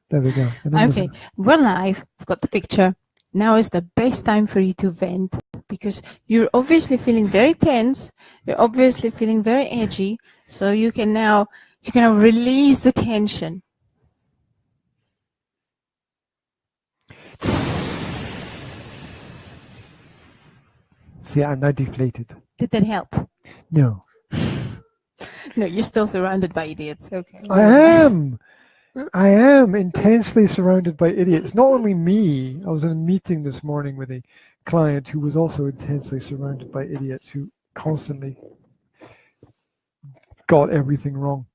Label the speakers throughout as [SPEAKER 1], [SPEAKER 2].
[SPEAKER 1] There we go.
[SPEAKER 2] Okay, we're live. We've got the picture. Now is the best time for you to vent because you're obviously feeling very tense. You're obviously feeling very edgy. So you can now release the tension.
[SPEAKER 1] See, I'm now deflated.
[SPEAKER 2] Did that help?
[SPEAKER 1] No.
[SPEAKER 2] No, you're still surrounded by idiots. Okay.
[SPEAKER 1] I am intensely surrounded by idiots. Not only me. I was in a meeting this morning with a client who was also intensely surrounded by idiots who constantly got everything wrong.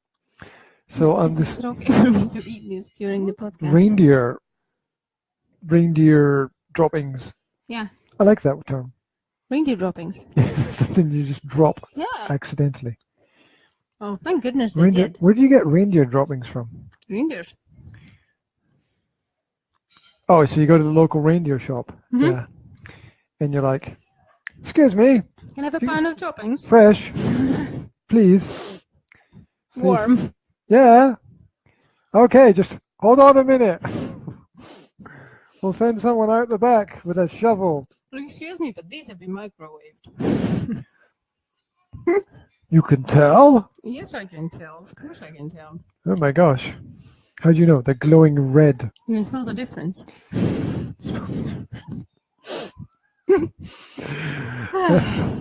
[SPEAKER 1] So I'm just
[SPEAKER 2] okay for me to eat this during the podcast.
[SPEAKER 1] Reindeer droppings.
[SPEAKER 2] Yeah.
[SPEAKER 1] I like that term.
[SPEAKER 2] Reindeer droppings.
[SPEAKER 1] Something you just drop accidentally.
[SPEAKER 2] Oh, thank goodness they did.
[SPEAKER 1] Where do you get reindeer droppings from?
[SPEAKER 2] Reindeers.
[SPEAKER 1] Oh, so you go to the local reindeer shop.
[SPEAKER 2] Mm-hmm.
[SPEAKER 1] Yeah. And you're like, excuse me.
[SPEAKER 2] Can I have a pound of droppings?
[SPEAKER 1] Fresh. Please.
[SPEAKER 2] Warm.
[SPEAKER 1] Yeah. Okay, just hold on a minute. We'll send someone out the back with a shovel.
[SPEAKER 2] Excuse me, but these have been microwaved.
[SPEAKER 1] You can tell?
[SPEAKER 2] Yes, I can tell. Of course I can tell.
[SPEAKER 1] Oh my gosh. How do you know? They're glowing red.
[SPEAKER 2] You can smell the difference.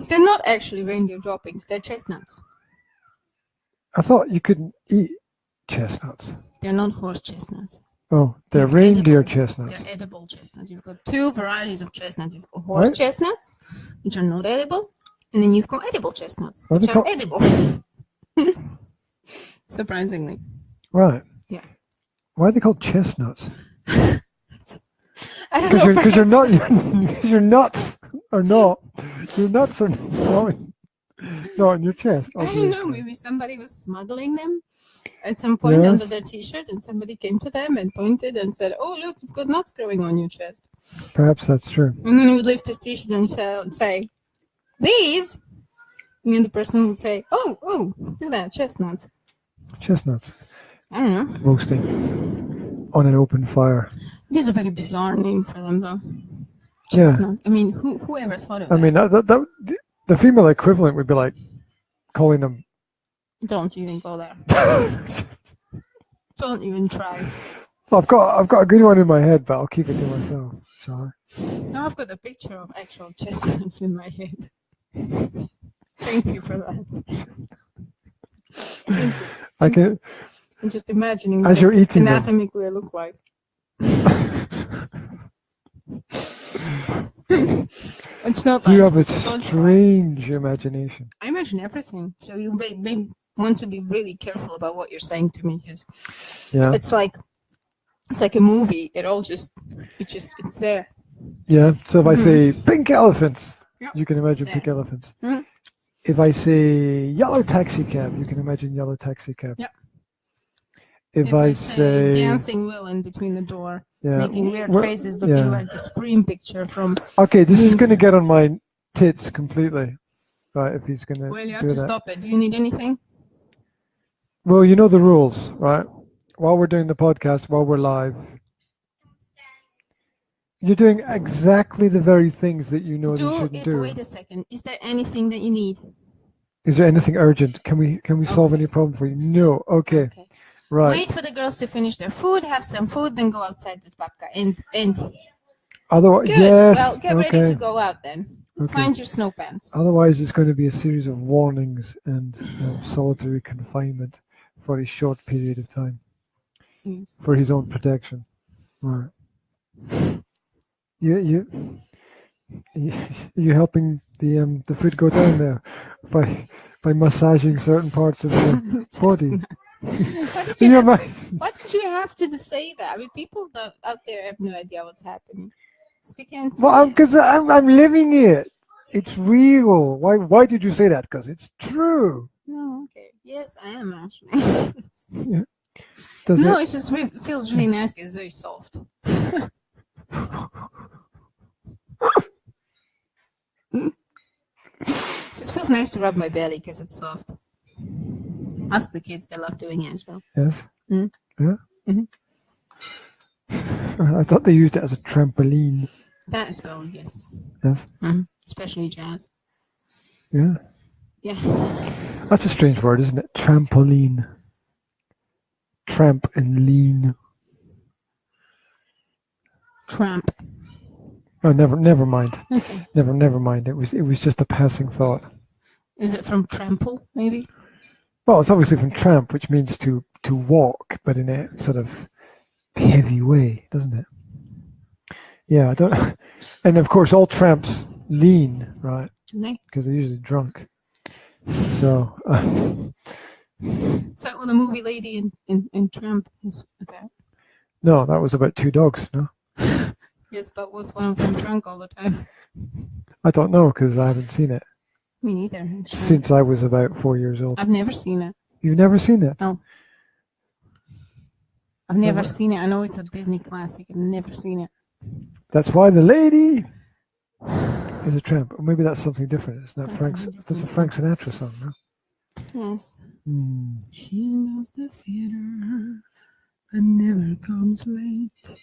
[SPEAKER 2] They're not actually reindeer droppings. They're chestnuts.
[SPEAKER 1] I thought you couldn't eat chestnuts.
[SPEAKER 2] They're not horse chestnuts.
[SPEAKER 1] Oh, they're reindeer chestnuts.
[SPEAKER 2] They're edible chestnuts. You've got two varieties of chestnuts. You've got horse chestnuts, which are not edible, and then you've got edible chestnuts, which are edible. Surprisingly.
[SPEAKER 1] Right.
[SPEAKER 2] Yeah.
[SPEAKER 1] Why are they called chestnuts?
[SPEAKER 2] I don't know.
[SPEAKER 1] Because you're not. Because your nuts are not. Your nuts are not in your chest.
[SPEAKER 2] Obviously. I don't know. Maybe somebody was smuggling them at some point under their T-shirt, and somebody came to them and pointed and said, "Oh, look, you've got nuts growing on your chest."
[SPEAKER 1] Perhaps that's true.
[SPEAKER 2] And then he would lift his T-shirt and say, "These," and then the person would say, "Oh, look at that, chestnuts."
[SPEAKER 1] Chestnuts.
[SPEAKER 2] I don't know.
[SPEAKER 1] Roasting on an open fire.
[SPEAKER 2] It is a very bizarre name for them, though. Chestnuts. I mean, whoever thought of that?
[SPEAKER 1] I mean, the female equivalent would be like calling them.
[SPEAKER 2] Don't even go there. Don't even try.
[SPEAKER 1] Well, I've got a good one in my head, but I'll keep it to myself. Shall I?
[SPEAKER 2] Now I've got a picture of actual chestnuts in my head. Thank you for that. Thank you.
[SPEAKER 1] I can.
[SPEAKER 2] I'm just imagining
[SPEAKER 1] as you're eating
[SPEAKER 2] anatomically they look like. It's not.
[SPEAKER 1] You have a strange imagination.
[SPEAKER 2] I imagine everything, so you may want to be really careful about what you're saying to me, because it's like a movie. It's there.
[SPEAKER 1] Yeah. So if I say pink elephants, you can imagine pink elephants. Mm-hmm. If I say yellow taxi cab, you can imagine yellow taxi cab.
[SPEAKER 2] Yeah.
[SPEAKER 1] If I say
[SPEAKER 2] dancing Will in between the door, making weird faces, looking like the Scream picture from.
[SPEAKER 1] Okay, this is going to get on my tits completely. Right, if he's going to.
[SPEAKER 2] Well, you have to stop it. Do you need anything?
[SPEAKER 1] Well, you know the rules, right? While we're doing the podcast, while we're live, you're doing exactly the very things that you know you shouldn't do.
[SPEAKER 2] Wait a second. Is there anything that you need?
[SPEAKER 1] Is there anything urgent? Can we solve any problem for you? No. Okay. Right.
[SPEAKER 2] Wait for the girls to finish their food, have some food, then go outside with Babka. And
[SPEAKER 1] otherwise,
[SPEAKER 2] good.
[SPEAKER 1] Yes,
[SPEAKER 2] well, get ready to go out then. Okay. Find your snow pants.
[SPEAKER 1] Otherwise, it's going to be a series of warnings and solitary confinement for a short period of time.
[SPEAKER 2] Yes.
[SPEAKER 1] For his own protection. Right. You helping the food go down there by massaging certain parts of the body.
[SPEAKER 2] Why did you have to say that? I mean, people out there have no idea what's happening.
[SPEAKER 1] Well, because I'm living it. It's real. Why did you say that? Because it's true.
[SPEAKER 2] No, okay. Yes, I am actually. It just feels really nice because it's very soft. Just feels nice to rub my belly because it's soft. Ask the kids; they love doing it as well.
[SPEAKER 1] Yes.
[SPEAKER 2] Mm.
[SPEAKER 1] Yeah.
[SPEAKER 2] Mm-hmm.
[SPEAKER 1] I thought they used it as a trampoline.
[SPEAKER 2] That as well, yes.
[SPEAKER 1] Yes.
[SPEAKER 2] Especially jazz.
[SPEAKER 1] Yeah.
[SPEAKER 2] Yeah.
[SPEAKER 1] That's a strange word, isn't it? Trampoline. Tramp and lean.
[SPEAKER 2] Tramp.
[SPEAKER 1] Oh, never mind.
[SPEAKER 2] Okay.
[SPEAKER 1] Never mind. It was just a passing thought.
[SPEAKER 2] Is it from trample, maybe?
[SPEAKER 1] Well, it's obviously from tramp, which means to walk, but in a sort of heavy way, doesn't it? Yeah, I don't. And of course, all tramps lean, right? Because they're usually drunk. So.
[SPEAKER 2] Is that what the movie Lady in Tramp is about?
[SPEAKER 1] No, that was about two dogs. No.
[SPEAKER 2] Yes, but was one of them drunk all the time?
[SPEAKER 1] I don't know because I haven't seen it.
[SPEAKER 2] Me neither. Actually.
[SPEAKER 1] Since I was about 4 years old.
[SPEAKER 2] I've never seen it.
[SPEAKER 1] You've never seen it?
[SPEAKER 2] No. I've never seen it. I know it's a Disney classic. I've never seen it.
[SPEAKER 1] That's why the lady is a tramp. Or maybe that's something different. It's not Frank's. That's a Frank Sinatra song, no?
[SPEAKER 2] Yes.
[SPEAKER 3] She loves the theater and never comes late.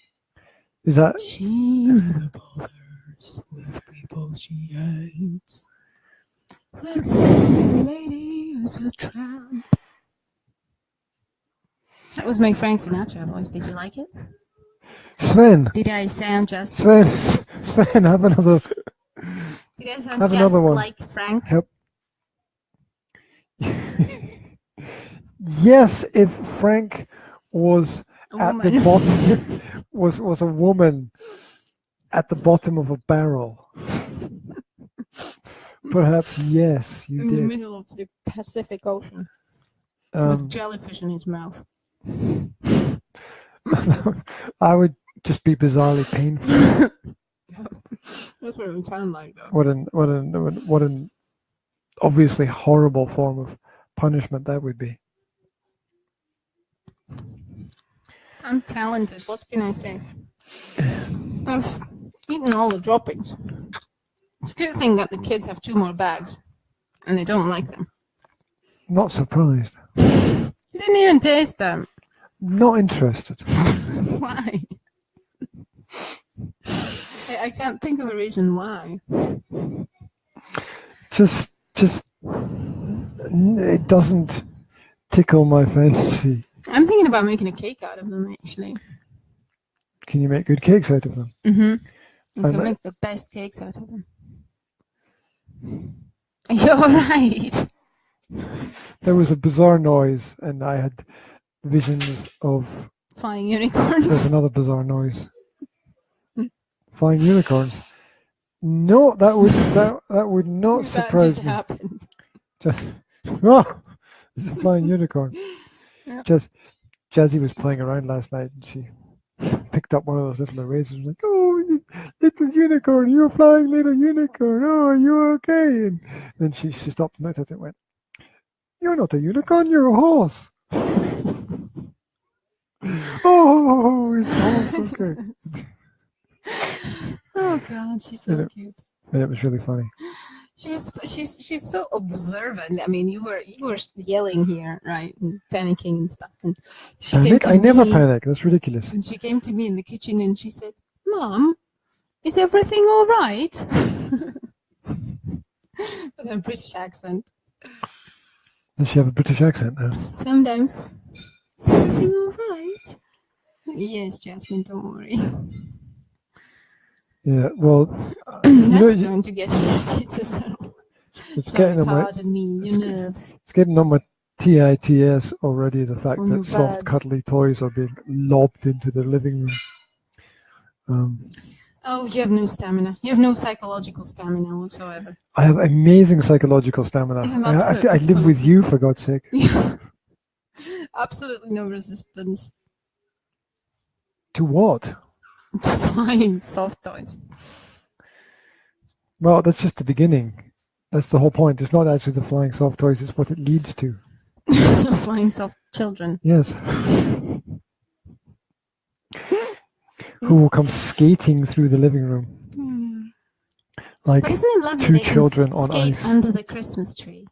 [SPEAKER 1] Is that?
[SPEAKER 3] She never bothers with people she hates. That's why the lady is a tramp.
[SPEAKER 2] That was my Frank Sinatra voice. Did you like it?
[SPEAKER 1] Sven.
[SPEAKER 2] Did I sound just?
[SPEAKER 1] Sven, have another.
[SPEAKER 2] Did I sound
[SPEAKER 1] have
[SPEAKER 2] just
[SPEAKER 1] another one.
[SPEAKER 2] like Frank?
[SPEAKER 1] Yep. Yes, if Frank was at the bottom, was a woman at the bottom of a barrel. Perhaps yes, you
[SPEAKER 2] in
[SPEAKER 1] did.
[SPEAKER 2] the middle of the Pacific Ocean with jellyfish in his mouth.
[SPEAKER 1] I would just be bizarrely painful.
[SPEAKER 2] That's what it would sound like, though.
[SPEAKER 1] What an obviously horrible form of punishment that would be.
[SPEAKER 2] I'm talented. What can I say? I've eaten all the droppings. It's a good thing that the kids have 2 more bags, and they don't like them.
[SPEAKER 1] Not surprised.
[SPEAKER 2] You didn't even taste them.
[SPEAKER 1] Not interested.
[SPEAKER 2] Why? I can't think of a reason why.
[SPEAKER 1] Just it doesn't tickle my fancy.
[SPEAKER 2] I'm thinking about making a cake out of them, actually.
[SPEAKER 1] Can you make good cakes out of them?
[SPEAKER 2] You can make the best cakes out of them. You're right.
[SPEAKER 1] There was a bizarre noise, and I had visions of
[SPEAKER 2] flying unicorns.
[SPEAKER 1] There's another bizarre noise. Flying unicorns. No, that would not surprise me.
[SPEAKER 2] That just happened.
[SPEAKER 1] It's a flying unicorn.
[SPEAKER 2] Yeah.
[SPEAKER 1] Jazzy was playing around last night, and she picked up one of those little erasers and was like, "Oh, little unicorn, you're a flying little unicorn. Oh, are you okay?" And then she stopped and looked at it and went, "You're not a unicorn, you're a horse." Oh, it's horse, okay.
[SPEAKER 2] Oh God, she's so cute.
[SPEAKER 1] And it was really funny.
[SPEAKER 2] She's so observant. I mean, you were yelling here, right, and panicking and stuff. And she came to
[SPEAKER 1] I never
[SPEAKER 2] me,
[SPEAKER 1] panic. That's ridiculous.
[SPEAKER 2] And she came to me in the kitchen and she said, "Mom, is everything all right?" With her British accent.
[SPEAKER 1] Does she have a British accent now?
[SPEAKER 2] Sometimes. Is everything all right? Yes, Jasmine, don't worry.
[SPEAKER 1] Yeah, well,
[SPEAKER 2] that's going to get on your teeth as well.
[SPEAKER 1] It's
[SPEAKER 2] so
[SPEAKER 1] getting
[SPEAKER 2] pardon me, your nerves.
[SPEAKER 1] It's getting on my TITS already, the fact that soft,
[SPEAKER 2] bad.
[SPEAKER 1] cuddly toys are being lobbed into the living room.
[SPEAKER 2] Oh, you have no stamina. You have no psychological stamina whatsoever.
[SPEAKER 1] I have amazing psychological stamina. I live with you, for God's sake.
[SPEAKER 2] Yeah. Absolutely no resistance.
[SPEAKER 1] To what?
[SPEAKER 2] To flying soft toys.
[SPEAKER 1] Well, that's just the beginning. That's the whole point. It's not actually the flying soft toys, it's what it leads to.
[SPEAKER 2] Flying soft children.
[SPEAKER 1] Yes. Who will come skating through the living room. Like
[SPEAKER 2] but isn't it lovely
[SPEAKER 1] 2
[SPEAKER 2] they
[SPEAKER 1] children
[SPEAKER 2] can
[SPEAKER 1] on
[SPEAKER 2] skate
[SPEAKER 1] ice.
[SPEAKER 2] under the Christmas tree?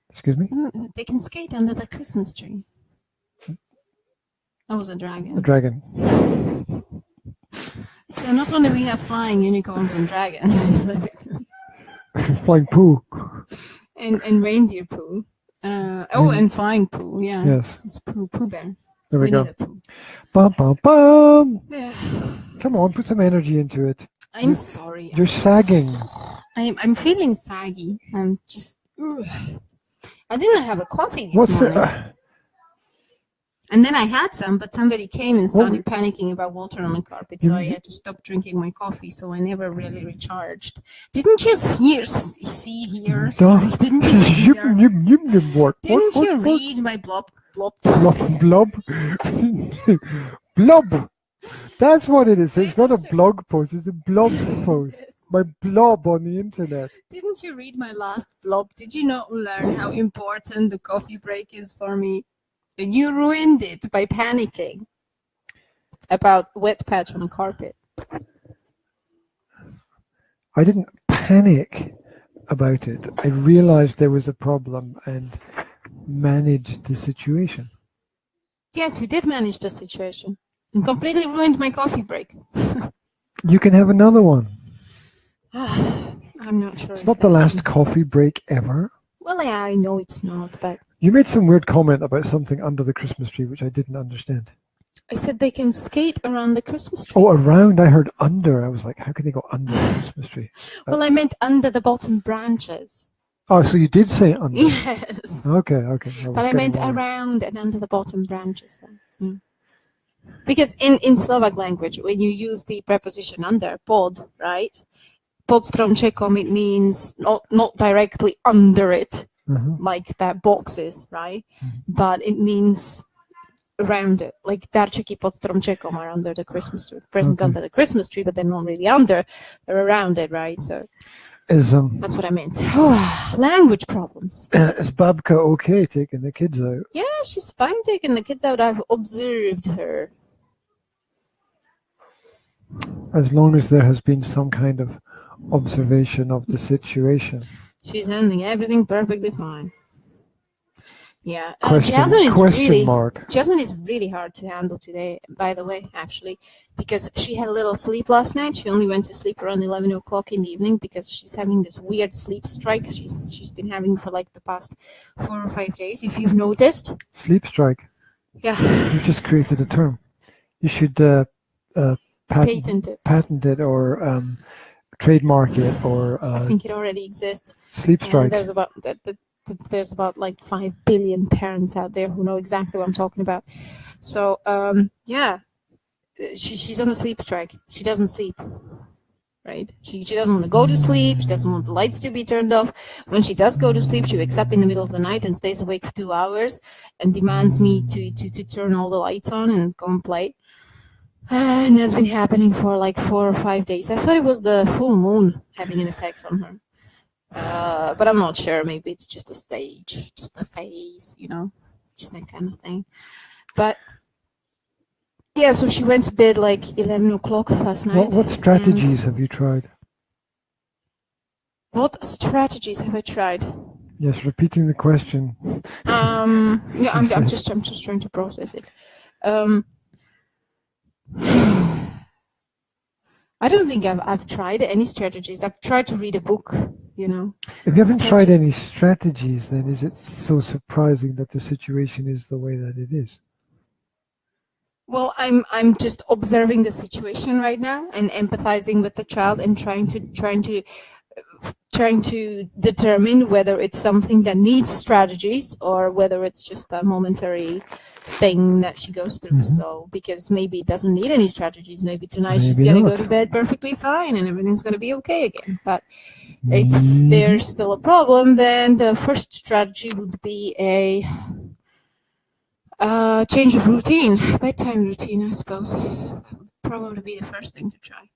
[SPEAKER 1] Excuse me?
[SPEAKER 2] They can skate under the Christmas tree. That was a
[SPEAKER 1] A
[SPEAKER 2] dragon.
[SPEAKER 1] dragon.
[SPEAKER 2] So not only we have flying unicorns and dragons
[SPEAKER 1] Flying poo.
[SPEAKER 2] and reindeer poo. And flying poo, yeah.
[SPEAKER 1] Yes.
[SPEAKER 2] It's Pooh Bear.
[SPEAKER 1] There we
[SPEAKER 2] Winnie
[SPEAKER 1] go.
[SPEAKER 2] the Pooh.
[SPEAKER 1] Bum, bum, bum.
[SPEAKER 2] Yeah.
[SPEAKER 1] Come on, put some energy into it.
[SPEAKER 2] I'm sorry.
[SPEAKER 1] You're sagging.
[SPEAKER 2] I'm feeling saggy. I'm just. Ugh. I didn't have a coffee this
[SPEAKER 1] What's
[SPEAKER 2] morning.
[SPEAKER 1] the...
[SPEAKER 2] And then I had some, but somebody came and started panicking about water on the carpet, so I had to stop drinking my coffee, so I never really recharged. Didn't you see here? Sorry, didn't you see here? Didn't you read my blob?
[SPEAKER 1] Blob? Blob! That's what it is. It's not a blog post, it's a blob post. My blob on the internet.
[SPEAKER 2] Didn't you read my last blob? Did you not learn how important the coffee break is for me? And you ruined it by panicking about wet patch on the carpet.
[SPEAKER 1] I didn't panic about it. I realized there was a problem and managed the situation.
[SPEAKER 2] Yes, you did manage the situation and completely ruined my coffee break.
[SPEAKER 1] You can have another one.
[SPEAKER 2] I'm not sure.
[SPEAKER 1] It's not the last coffee break ever.
[SPEAKER 2] Well, yeah, I know it's not, but...
[SPEAKER 1] You made some weird comment about something under the Christmas tree, which I didn't understand.
[SPEAKER 2] I said they can skate around the Christmas tree.
[SPEAKER 1] Oh, around. I heard under. I was like, how can they go under the Christmas tree?
[SPEAKER 2] Well, I meant under the bottom branches.
[SPEAKER 1] Oh, so you did say under.
[SPEAKER 2] Yes.
[SPEAKER 1] Okay.
[SPEAKER 2] But I meant around and under the bottom branches then. Mm. Because in Slovak language, when you use the preposition under, pod, right? Pod stromčekom, it means not directly under it, like that box is, right? But it means around it, like darčeky pod stromčekom are under the Christmas tree. Presents under the Christmas tree, but they're not really under, they're around it, right? So that's what I meant. Language problems.
[SPEAKER 1] Is Babka okay taking the kids out?
[SPEAKER 2] Yeah, she's fine taking the kids out. I've observed her.
[SPEAKER 1] As long as there has been some kind of observation of the situation.
[SPEAKER 2] She's handling everything perfectly fine. Yeah,
[SPEAKER 1] Jasmine is
[SPEAKER 2] really hard to handle today, by the way, actually, because she had a little sleep last night. She only went to sleep around 11 o'clock in the evening because she's having this weird sleep strike. She's been having for like the past 4 or 5 days, if you've noticed.
[SPEAKER 1] Sleep strike?
[SPEAKER 2] Yeah.
[SPEAKER 1] You've just created a term. You should patent it or trademark it, or
[SPEAKER 2] I think it already exists.
[SPEAKER 1] Sleep strike.
[SPEAKER 2] There's about like 5 billion parents out there who know exactly what I'm talking about. So yeah, she's on a sleep strike. She doesn't sleep, right? She doesn't want to go to sleep. She doesn't want the lights to be turned off. When she does go to sleep, she wakes up in the middle of the night and stays awake for 2 hours and demands me to turn all the lights on and go and play. And it's been happening for like 4 or 5 days. I thought it was the full moon having an effect on her. But I'm not sure. Maybe it's just a stage, just a phase, just that kind of thing. But yeah, so she went to bed like 11 o'clock last night.
[SPEAKER 1] What strategies have you tried?
[SPEAKER 2] What strategies have I tried?
[SPEAKER 1] Yes, repeating the question.
[SPEAKER 2] Yeah, I'm just trying to process it. I don't think I've tried any strategies. I've tried to read a book,
[SPEAKER 1] If you haven't tried any strategies, then is it so surprising that the situation is the way that it is?
[SPEAKER 2] Well, I'm just observing the situation right now and empathizing with the child and trying to determine whether it's something that needs strategies or whether it's just a momentary thing that she goes through. So because maybe it doesn't need any strategies, maybe tonight she's gonna go to bed perfectly fine and everything's gonna be okay again. But if there's still a problem, then the first strategy would be a change of routine, bedtime routine, I suppose. That would probably be the first thing to try.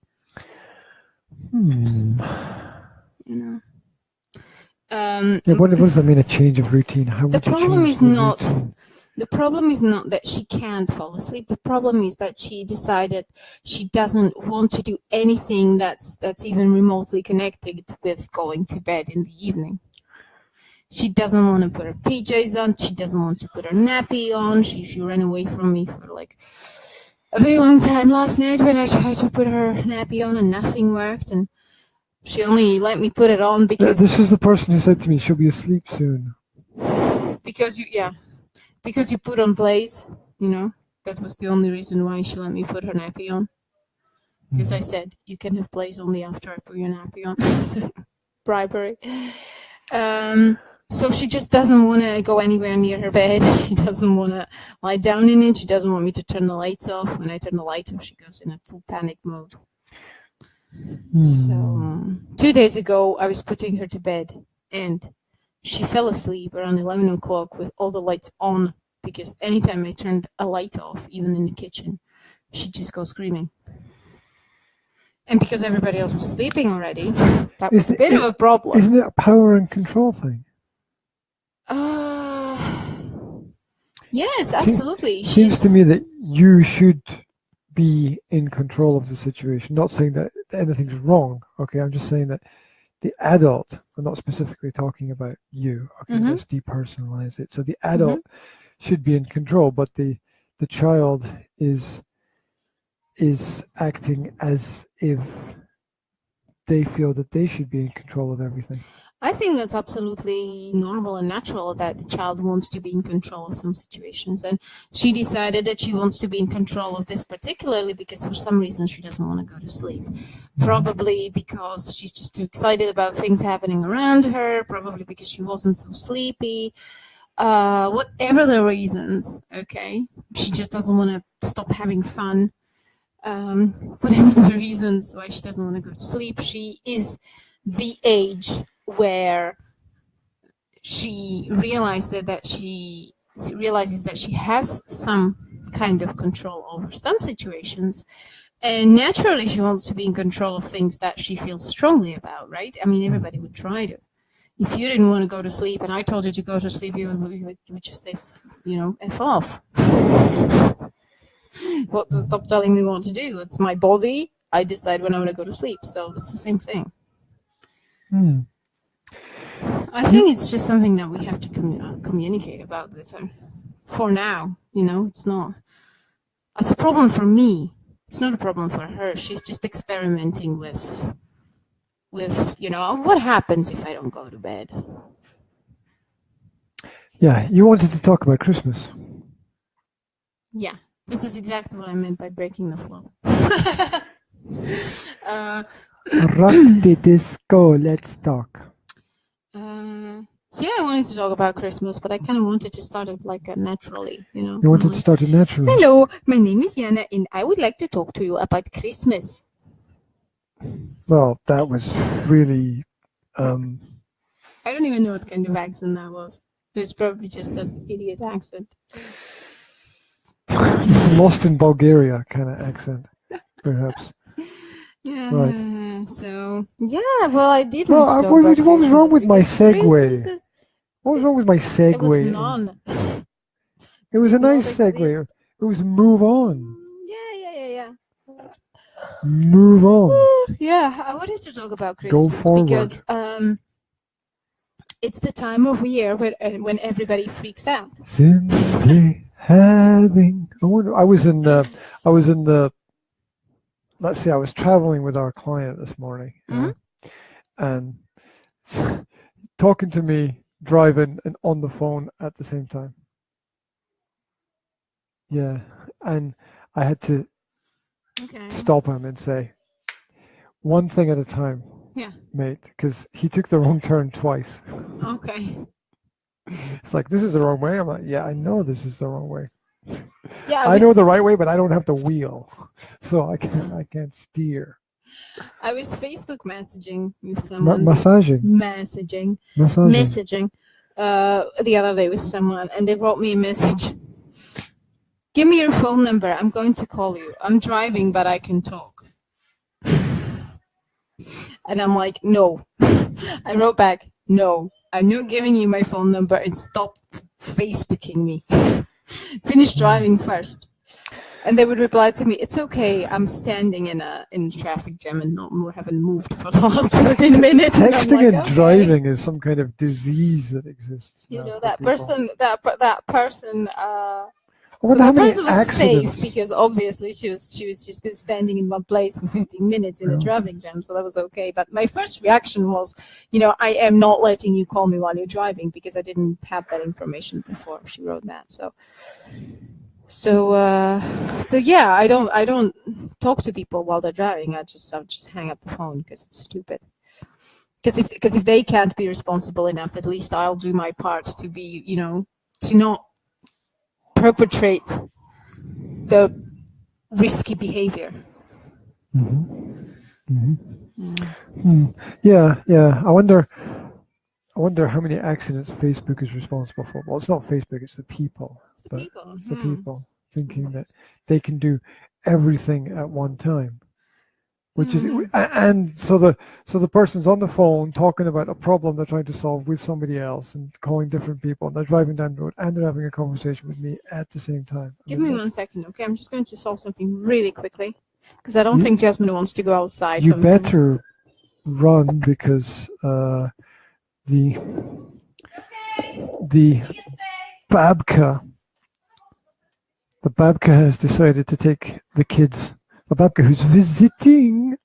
[SPEAKER 1] What does that mean, a change of routine? How would
[SPEAKER 2] the
[SPEAKER 1] you
[SPEAKER 2] problem
[SPEAKER 1] change
[SPEAKER 2] is
[SPEAKER 1] the
[SPEAKER 2] not
[SPEAKER 1] routine?
[SPEAKER 2] The problem is not that she can't fall asleep. The problem is that she decided she doesn't want to do anything that's even remotely connected with going to bed in the evening. She doesn't want to put her PJs on. She doesn't want to put her nappy on. She ran away from me for like a very long time last night when I tried to put her nappy on and nothing worked. And she only let me put it on because...
[SPEAKER 1] This is the person who said to me, she'll be asleep soon.
[SPEAKER 2] Because you put on plays, you know. That was the only reason why she let me put her nappy on. Because I said, you can have plays only after I put your nappy on. So, bribery. So she just doesn't want to go anywhere near her bed. She doesn't want to lie down in it. She doesn't want me to turn the lights off. When I turn the lights off, she goes in a full panic mode. So 2 days ago, I was putting her to bed, and she fell asleep around 11 o'clock with all the lights on, because anytime I turned a light off, even in the kitchen, she'd just go screaming. And because everybody else was sleeping already, that was a bit of a problem.
[SPEAKER 1] Isn't it a power and control thing?
[SPEAKER 2] Yes, absolutely.
[SPEAKER 1] Seems to me that you should be in control of the situation. Not saying that anything's wrong. Okay, I'm just saying that the adult, I'm not specifically talking about you. Okay, let's depersonalize it. So the adult should be in control, but the child is acting as if they feel that they should be in control of everything.
[SPEAKER 2] I think that's absolutely normal and natural that the child wants to be in control of some situations. And she decided that she wants to be in control of this particularly because for some reason she doesn't want to go to sleep. Probably because she's just too excited about things happening around her, probably because she wasn't so sleepy. Whatever the reasons, okay? She just doesn't want to stop having fun. Whatever the reasons why she doesn't want to go to sleep, she is the age where she realizes that she has some kind of control over some situations, and naturally she wants to be in control of things that she feels strongly about, right? I mean, everybody would try to. If you didn't want to go to sleep and I told you to go to sleep, you would just say, F off. What to stop telling me what to do? It's my body. I decide when I want to go to sleep. So it's the same thing. I think it's just something that we have to communicate about with her. For now, it's not. It's a problem for me. It's not a problem for her. She's just experimenting with what happens if I don't go to bed.
[SPEAKER 1] Yeah, you wanted to talk about Christmas.
[SPEAKER 2] Yeah, this is exactly what I meant by breaking the flow.
[SPEAKER 1] Rock the disco, let's talk.
[SPEAKER 2] Yeah, I wanted to talk about Christmas, but I kind of wanted to start it like naturally,
[SPEAKER 1] You wanted to start it naturally?
[SPEAKER 2] Hello, my name is Jana, and I would like to talk to you about Christmas.
[SPEAKER 1] Well, that was really...
[SPEAKER 2] I don't even know what kind of accent that was. It was probably just an idiot accent.
[SPEAKER 1] Lost in Bulgaria kind of accent, perhaps.
[SPEAKER 2] Yeah.
[SPEAKER 1] Right.
[SPEAKER 2] So well, I did.
[SPEAKER 1] Well,
[SPEAKER 2] want to talk
[SPEAKER 1] what
[SPEAKER 2] about
[SPEAKER 1] was wrong with my segue?
[SPEAKER 2] Christmas
[SPEAKER 1] What was wrong with my segue?
[SPEAKER 2] It was none.
[SPEAKER 1] It was a nice segue. It was move on.
[SPEAKER 2] Yeah.
[SPEAKER 1] Move on.
[SPEAKER 2] Yeah, I wanted to talk about Christmas
[SPEAKER 1] Go forward.
[SPEAKER 2] Because it's the time of year when everybody freaks out.
[SPEAKER 1] Simply having. I was traveling with our client this morning, and talking to me, driving, and on the phone at the same time. Yeah, and I had to stop him and say, one thing at a time, mate, because he took the wrong turn twice.
[SPEAKER 2] Okay.
[SPEAKER 1] It's like, this is the wrong way. I'm like, yeah, I know this is the wrong way.
[SPEAKER 2] Yeah,
[SPEAKER 1] I know the right way, but I don't have the wheel, so I can't steer.
[SPEAKER 2] I was Facebook messaging with someone.
[SPEAKER 1] Messaging
[SPEAKER 2] the other day with someone, and they wrote me a message. Give me your phone number. I'm going to call you. I'm driving, but I can talk. And I'm like, no. I wrote back, no. I'm not giving you my phone number, and stop Facebooking me. Finish driving first. And they would reply to me, "It's okay. I'm standing in a traffic jam and haven't moved for the last 15 minutes." And I'm
[SPEAKER 1] Texting
[SPEAKER 2] like,
[SPEAKER 1] and
[SPEAKER 2] okay.
[SPEAKER 1] driving is some kind of disease that exists.
[SPEAKER 2] You
[SPEAKER 1] now
[SPEAKER 2] know,
[SPEAKER 1] for
[SPEAKER 2] that
[SPEAKER 1] people.
[SPEAKER 2] person,
[SPEAKER 1] I
[SPEAKER 2] so
[SPEAKER 1] wonder how
[SPEAKER 2] that
[SPEAKER 1] many
[SPEAKER 2] person was
[SPEAKER 1] accidents.
[SPEAKER 2] safe because obviously she's been standing in one place for 15 minutes in a
[SPEAKER 1] Yeah.
[SPEAKER 2] traffic jam, so that was okay. But my first reaction was, I am not letting you call me while you're driving because I didn't have that information before she wrote that. So yeah, I don't talk to people while they're driving. I'll just hang up the phone because it's stupid. Because if they can't be responsible enough, at least I'll do my part to be, to not perpetrate the risky behavior.
[SPEAKER 1] Yeah. I wonder how many accidents Facebook is responsible for. Well, it's not Facebook; it's the people.
[SPEAKER 2] It's the people.
[SPEAKER 1] It's the people thinking that they can do everything at one time, which is, and so the person's on the phone talking about a problem they're trying to solve with somebody else and calling different people, and they're driving down the road and they're having a conversation with me at the same time.
[SPEAKER 2] Give me 1 second, okay? I'm just going to solve something really quickly because I don't think Jasmine wants to go outside.
[SPEAKER 1] You
[SPEAKER 2] so
[SPEAKER 1] better run because the Babka has decided to take the kids. The Babka, who's visiting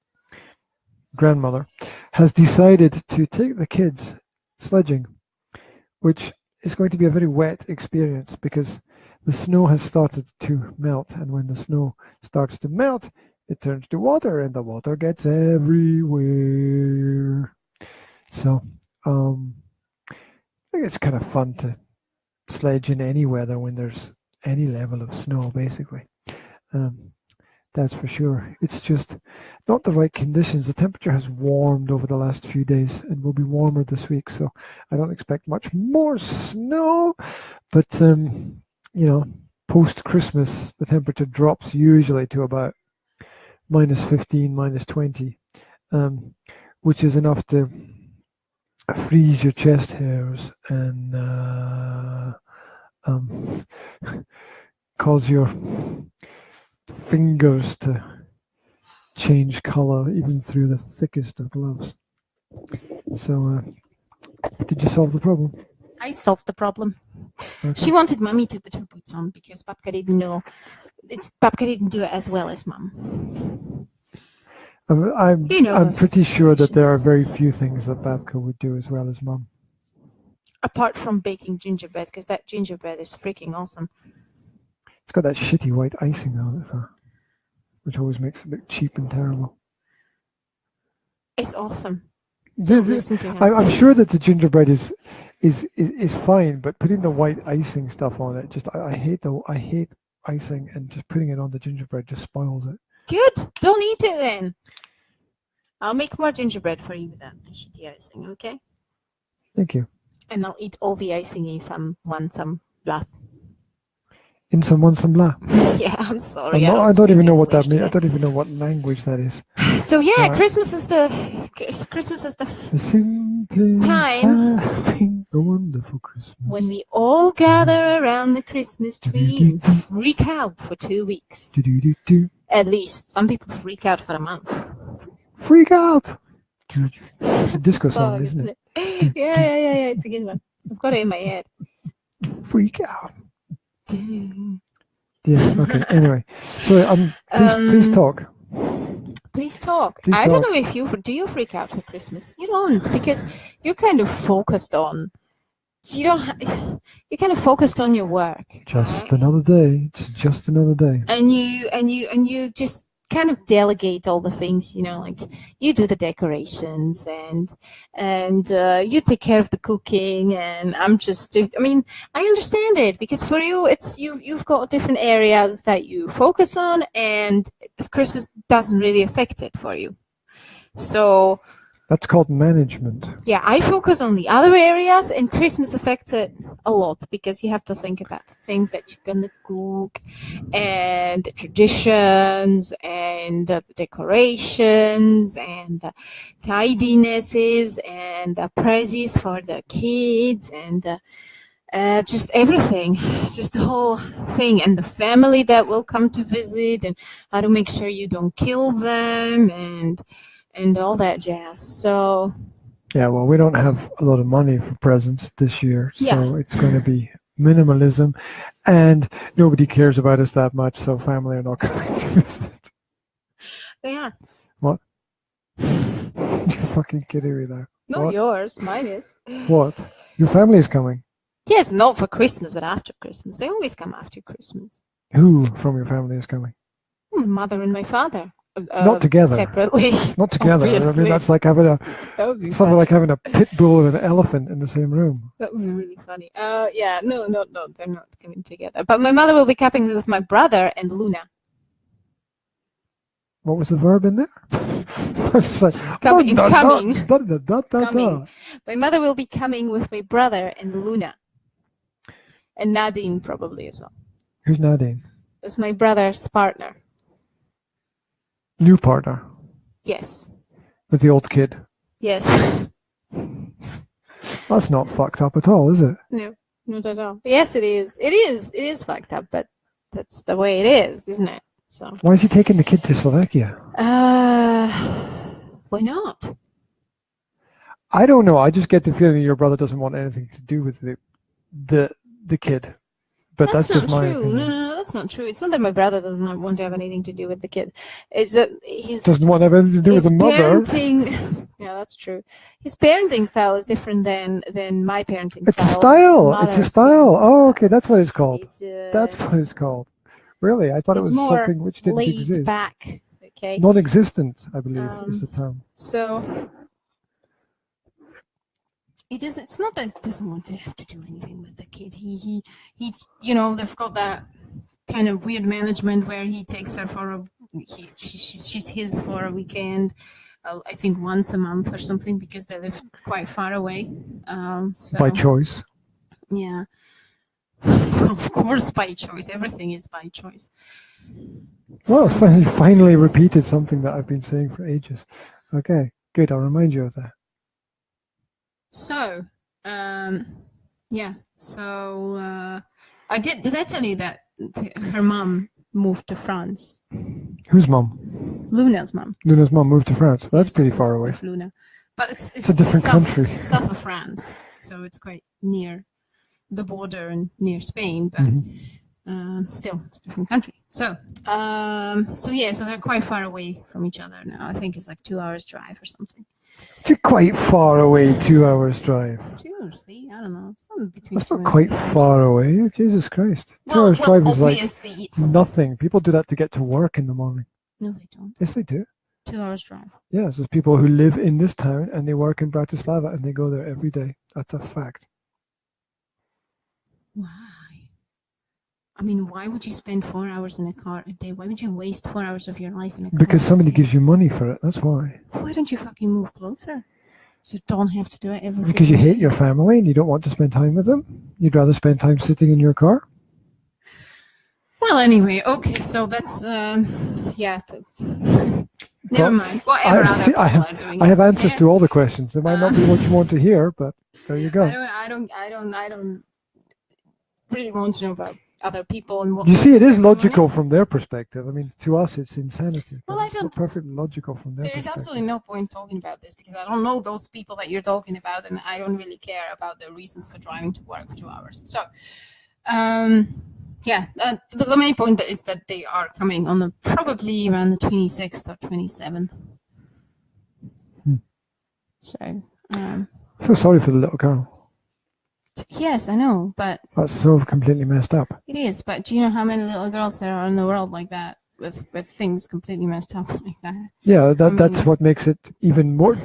[SPEAKER 1] grandmother, has decided to take the kids sledging, which is going to be a very wet experience because the snow has started to melt, and when the snow starts to melt, it turns to water, and the water gets everywhere. So, I think it's kind of fun to sledge in any weather when there's any level of snow, basically. That's for sure. It's just not the right conditions. The temperature has warmed over the last few days and will be warmer this week, so I don't expect much more snow. But, post-Christmas, the temperature drops usually to about -15, -20, which is enough to freeze your chest hairs and cause your fingers to change color even through the thickest of gloves. So, did you solve the problem?
[SPEAKER 2] I solved the problem.
[SPEAKER 1] Okay.
[SPEAKER 2] She wanted Mummy to put her boots on because Babka didn't know. Babka didn't do it as well as Mum.
[SPEAKER 1] I'm pretty sure that there are very few things that Babka would do as well as Mum.
[SPEAKER 2] Apart from baking gingerbread, because that gingerbread is freaking awesome.
[SPEAKER 1] It's got that shitty white icing on it, which always makes it look cheap and terrible.
[SPEAKER 2] It's awesome.
[SPEAKER 1] Listen to him. I'm sure that the gingerbread is fine, but putting the white icing stuff on it, just I hate icing, and just putting it on the gingerbread just spoils it.
[SPEAKER 2] Good. Don't eat it then. I'll make more gingerbread for you without the shitty icing, okay?
[SPEAKER 1] Thank you.
[SPEAKER 2] And I'll eat all the icing in some blah.
[SPEAKER 1] In some blah.
[SPEAKER 2] Yeah, I'm sorry.
[SPEAKER 1] I don't even know what that means. I don't even know what language that is.
[SPEAKER 2] So yeah, Christmas is the time
[SPEAKER 1] having a wonderful Christmas
[SPEAKER 2] when we all gather around the Christmas tree and freak out for 2 weeks. At least some people freak out for a month.
[SPEAKER 1] Freak out. It's a disco song, isn't it?
[SPEAKER 2] Yeah. It's a good one. I've got it in my head.
[SPEAKER 1] Freak out. Yeah. Okay. Anyway, so please talk.
[SPEAKER 2] Please talk. I don't know if do you freak out for Christmas? You don't, because you're kind of focused on. You're kind of focused on your work.
[SPEAKER 1] Just another day. It's just another day.
[SPEAKER 2] And you just kind of delegate all the things, like you do the decorations and you take care of the cooking, and I understand it, because for you you've got different areas that you focus on, and Christmas doesn't really affect it for you. So
[SPEAKER 1] that's called management.
[SPEAKER 2] Yeah, I focus on the other areas, and Christmas affects it a lot, because you have to think about the things that you're going to cook, and the traditions, and the decorations, and the tidinesses, and the presents for the kids, and just everything, just the whole thing, and the family that will come to visit, and how to make sure you don't kill them, and all that jazz. So
[SPEAKER 1] Yeah, well, we don't have a lot of money for presents this year, so
[SPEAKER 2] Yeah.
[SPEAKER 1] it's going to be minimalism, and nobody cares about us that much, so family are not coming to visit.
[SPEAKER 2] they are.
[SPEAKER 1] What? You're fucking kidding me now.
[SPEAKER 2] Not
[SPEAKER 1] What?
[SPEAKER 2] yours, mine is.
[SPEAKER 1] What? Your family is coming?
[SPEAKER 2] Yes, not for Christmas, but after Christmas. They always come after Christmas.
[SPEAKER 1] Who from your family is coming?
[SPEAKER 2] My mother and my father.
[SPEAKER 1] Not together.
[SPEAKER 2] Separately.
[SPEAKER 1] Not together. I mean,
[SPEAKER 2] Obviously.
[SPEAKER 1] that's like having a
[SPEAKER 2] That would be
[SPEAKER 1] something
[SPEAKER 2] funny.
[SPEAKER 1] like having a pit bull and an elephant in the same room.
[SPEAKER 2] That would be really funny. Yeah, no, they're not coming together. But my mother will be coming with my brother and Luna.
[SPEAKER 1] What was the verb in there? I was just like,
[SPEAKER 2] Coming.
[SPEAKER 1] Coming.
[SPEAKER 2] My mother will be coming with my brother and Luna. And Nadine probably as well.
[SPEAKER 1] Who's Nadine?
[SPEAKER 2] That's my brother's partner.
[SPEAKER 1] New partner
[SPEAKER 2] Yes.
[SPEAKER 1] with the old kid.
[SPEAKER 2] Yes.
[SPEAKER 1] That's not fucked up at all, is it?
[SPEAKER 2] No, not at all. Yes, it is. It is fucked up, but that's the way it is, isn't it? So.
[SPEAKER 1] Why is he taking the kid to Slovakia?
[SPEAKER 2] Why not?
[SPEAKER 1] I don't know. I just get the feeling your brother doesn't want anything to do with the kid. But that's
[SPEAKER 2] not
[SPEAKER 1] just my
[SPEAKER 2] true.
[SPEAKER 1] opinion.
[SPEAKER 2] No, that's not true. It's not that my brother does not want to have anything to do with the kid. It's that he's
[SPEAKER 1] Doesn't want to have anything to do with
[SPEAKER 2] his
[SPEAKER 1] the mother.
[SPEAKER 2] parenting. Yeah, that's true. His parenting style is different than my parenting
[SPEAKER 1] It's a
[SPEAKER 2] style.
[SPEAKER 1] style. It's a
[SPEAKER 2] Mother's
[SPEAKER 1] style.
[SPEAKER 2] parenting
[SPEAKER 1] Oh, okay. That's what it's called.
[SPEAKER 2] It's,
[SPEAKER 1] That's what it's called. Really? I thought it
[SPEAKER 2] it's
[SPEAKER 1] was
[SPEAKER 2] more
[SPEAKER 1] something which didn't
[SPEAKER 2] laid
[SPEAKER 1] exist.
[SPEAKER 2] back. Okay.
[SPEAKER 1] Non-existent, I believe, is the term.
[SPEAKER 2] So it's not that he doesn't want to have to do anything with the kid. He's they've got that kind of weird management where he takes her for she's his for a weekend, I think once a month or something, because they live quite far away. So,
[SPEAKER 1] By choice.
[SPEAKER 2] yeah. Well, of course, by choice. Everything is by choice.
[SPEAKER 1] Well, he finally repeated something that I've been saying for ages. Okay, good. I'll remind you of that.
[SPEAKER 2] So, yeah. So, did I tell you that her mom moved to France?
[SPEAKER 1] Whose mom?
[SPEAKER 2] Luna's mom.
[SPEAKER 1] Luna's mom moved to France. Well, that's
[SPEAKER 2] Yes,
[SPEAKER 1] pretty far away.
[SPEAKER 2] with Luna, but it's
[SPEAKER 1] a different country.
[SPEAKER 2] south of France, so it's quite near the border and near Spain, but still it's a different country. So, so they're quite far away from each other now. I think it's like 2 hours drive or something.
[SPEAKER 1] It's quite far away, 2 hours drive.
[SPEAKER 2] 2 or 3, I don't know. Something between
[SPEAKER 1] That's
[SPEAKER 2] 2
[SPEAKER 1] not
[SPEAKER 2] and
[SPEAKER 1] quite
[SPEAKER 2] 3 hours.
[SPEAKER 1] far away. Jesus Christ. 2
[SPEAKER 2] Well,
[SPEAKER 1] hours drive is like
[SPEAKER 2] obviously,
[SPEAKER 1] nothing. People do that to get to work in the morning.
[SPEAKER 2] no, they don't.
[SPEAKER 1] Yes, they do.
[SPEAKER 2] 2 hours drive.
[SPEAKER 1] Yes, there's people who live in this town and they work in Bratislava and they go there every day. That's a fact.
[SPEAKER 2] Why? I mean, why would you spend 4 hours in a car a day? Why would you waste 4 hours of your life in a car?
[SPEAKER 1] Because
[SPEAKER 2] a
[SPEAKER 1] somebody
[SPEAKER 2] day?
[SPEAKER 1] gives you money for it. That's why.
[SPEAKER 2] Why don't you fucking move closer? So you don't have to do it every
[SPEAKER 1] Because you
[SPEAKER 2] freaking
[SPEAKER 1] hate
[SPEAKER 2] day?
[SPEAKER 1] your family and you don't want to spend time with them. You'd rather spend time sitting in your car.
[SPEAKER 2] Well, anyway, okay, so that's, yeah. Never mind. Whatever other people are doing.
[SPEAKER 1] I have answers
[SPEAKER 2] Yeah.
[SPEAKER 1] to all the questions. They might not be what you want to hear, but there you go.
[SPEAKER 2] I don't really want to know about other people and what.
[SPEAKER 1] You see, it is
[SPEAKER 2] they're doing.
[SPEAKER 1] logical from their perspective. I mean, to us, it's insanity.
[SPEAKER 2] Well,
[SPEAKER 1] but
[SPEAKER 2] I
[SPEAKER 1] it's
[SPEAKER 2] don't-
[SPEAKER 1] perfectly logical from their
[SPEAKER 2] There's
[SPEAKER 1] perspective.
[SPEAKER 2] absolutely no point talking about this because I don't know those people that you're talking about, and I don't really care about the reasons for driving to work for 2 hours. So, yeah, the main point is that they are coming on probably around the 26th or 27th. So,
[SPEAKER 1] I feel sorry for the little girl.
[SPEAKER 2] yes, I know, but
[SPEAKER 1] That's so completely messed up.
[SPEAKER 2] it is. But do you know how many little girls there are in the world like that, with things completely messed up like that?
[SPEAKER 1] Yeah, that's
[SPEAKER 2] mean-
[SPEAKER 1] what makes it even more.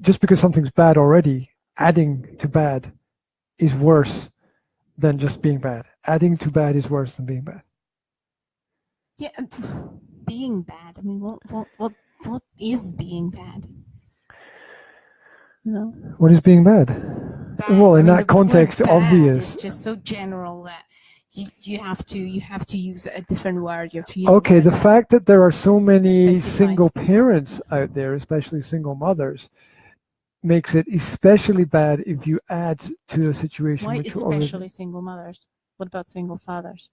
[SPEAKER 1] Just because something's bad already, adding to bad is worse than just being bad. Adding to bad is worse than being bad.
[SPEAKER 2] Yeah, being bad. I mean, what is being bad? You know,
[SPEAKER 1] What is being bad?
[SPEAKER 2] bad.
[SPEAKER 1] Well, in
[SPEAKER 2] I mean,
[SPEAKER 1] that
[SPEAKER 2] the word
[SPEAKER 1] context,
[SPEAKER 2] bad
[SPEAKER 1] obvious.
[SPEAKER 2] It's just so general that you have to use a different word. You have to use. a
[SPEAKER 1] Okay,
[SPEAKER 2] word
[SPEAKER 1] the
[SPEAKER 2] that-
[SPEAKER 1] fact that there are so many
[SPEAKER 2] specifies
[SPEAKER 1] single
[SPEAKER 2] things.
[SPEAKER 1] parents out there, especially single mothers, makes it especially bad if you add to the situation.
[SPEAKER 2] Why
[SPEAKER 1] which already,
[SPEAKER 2] especially single mothers? What about single fathers?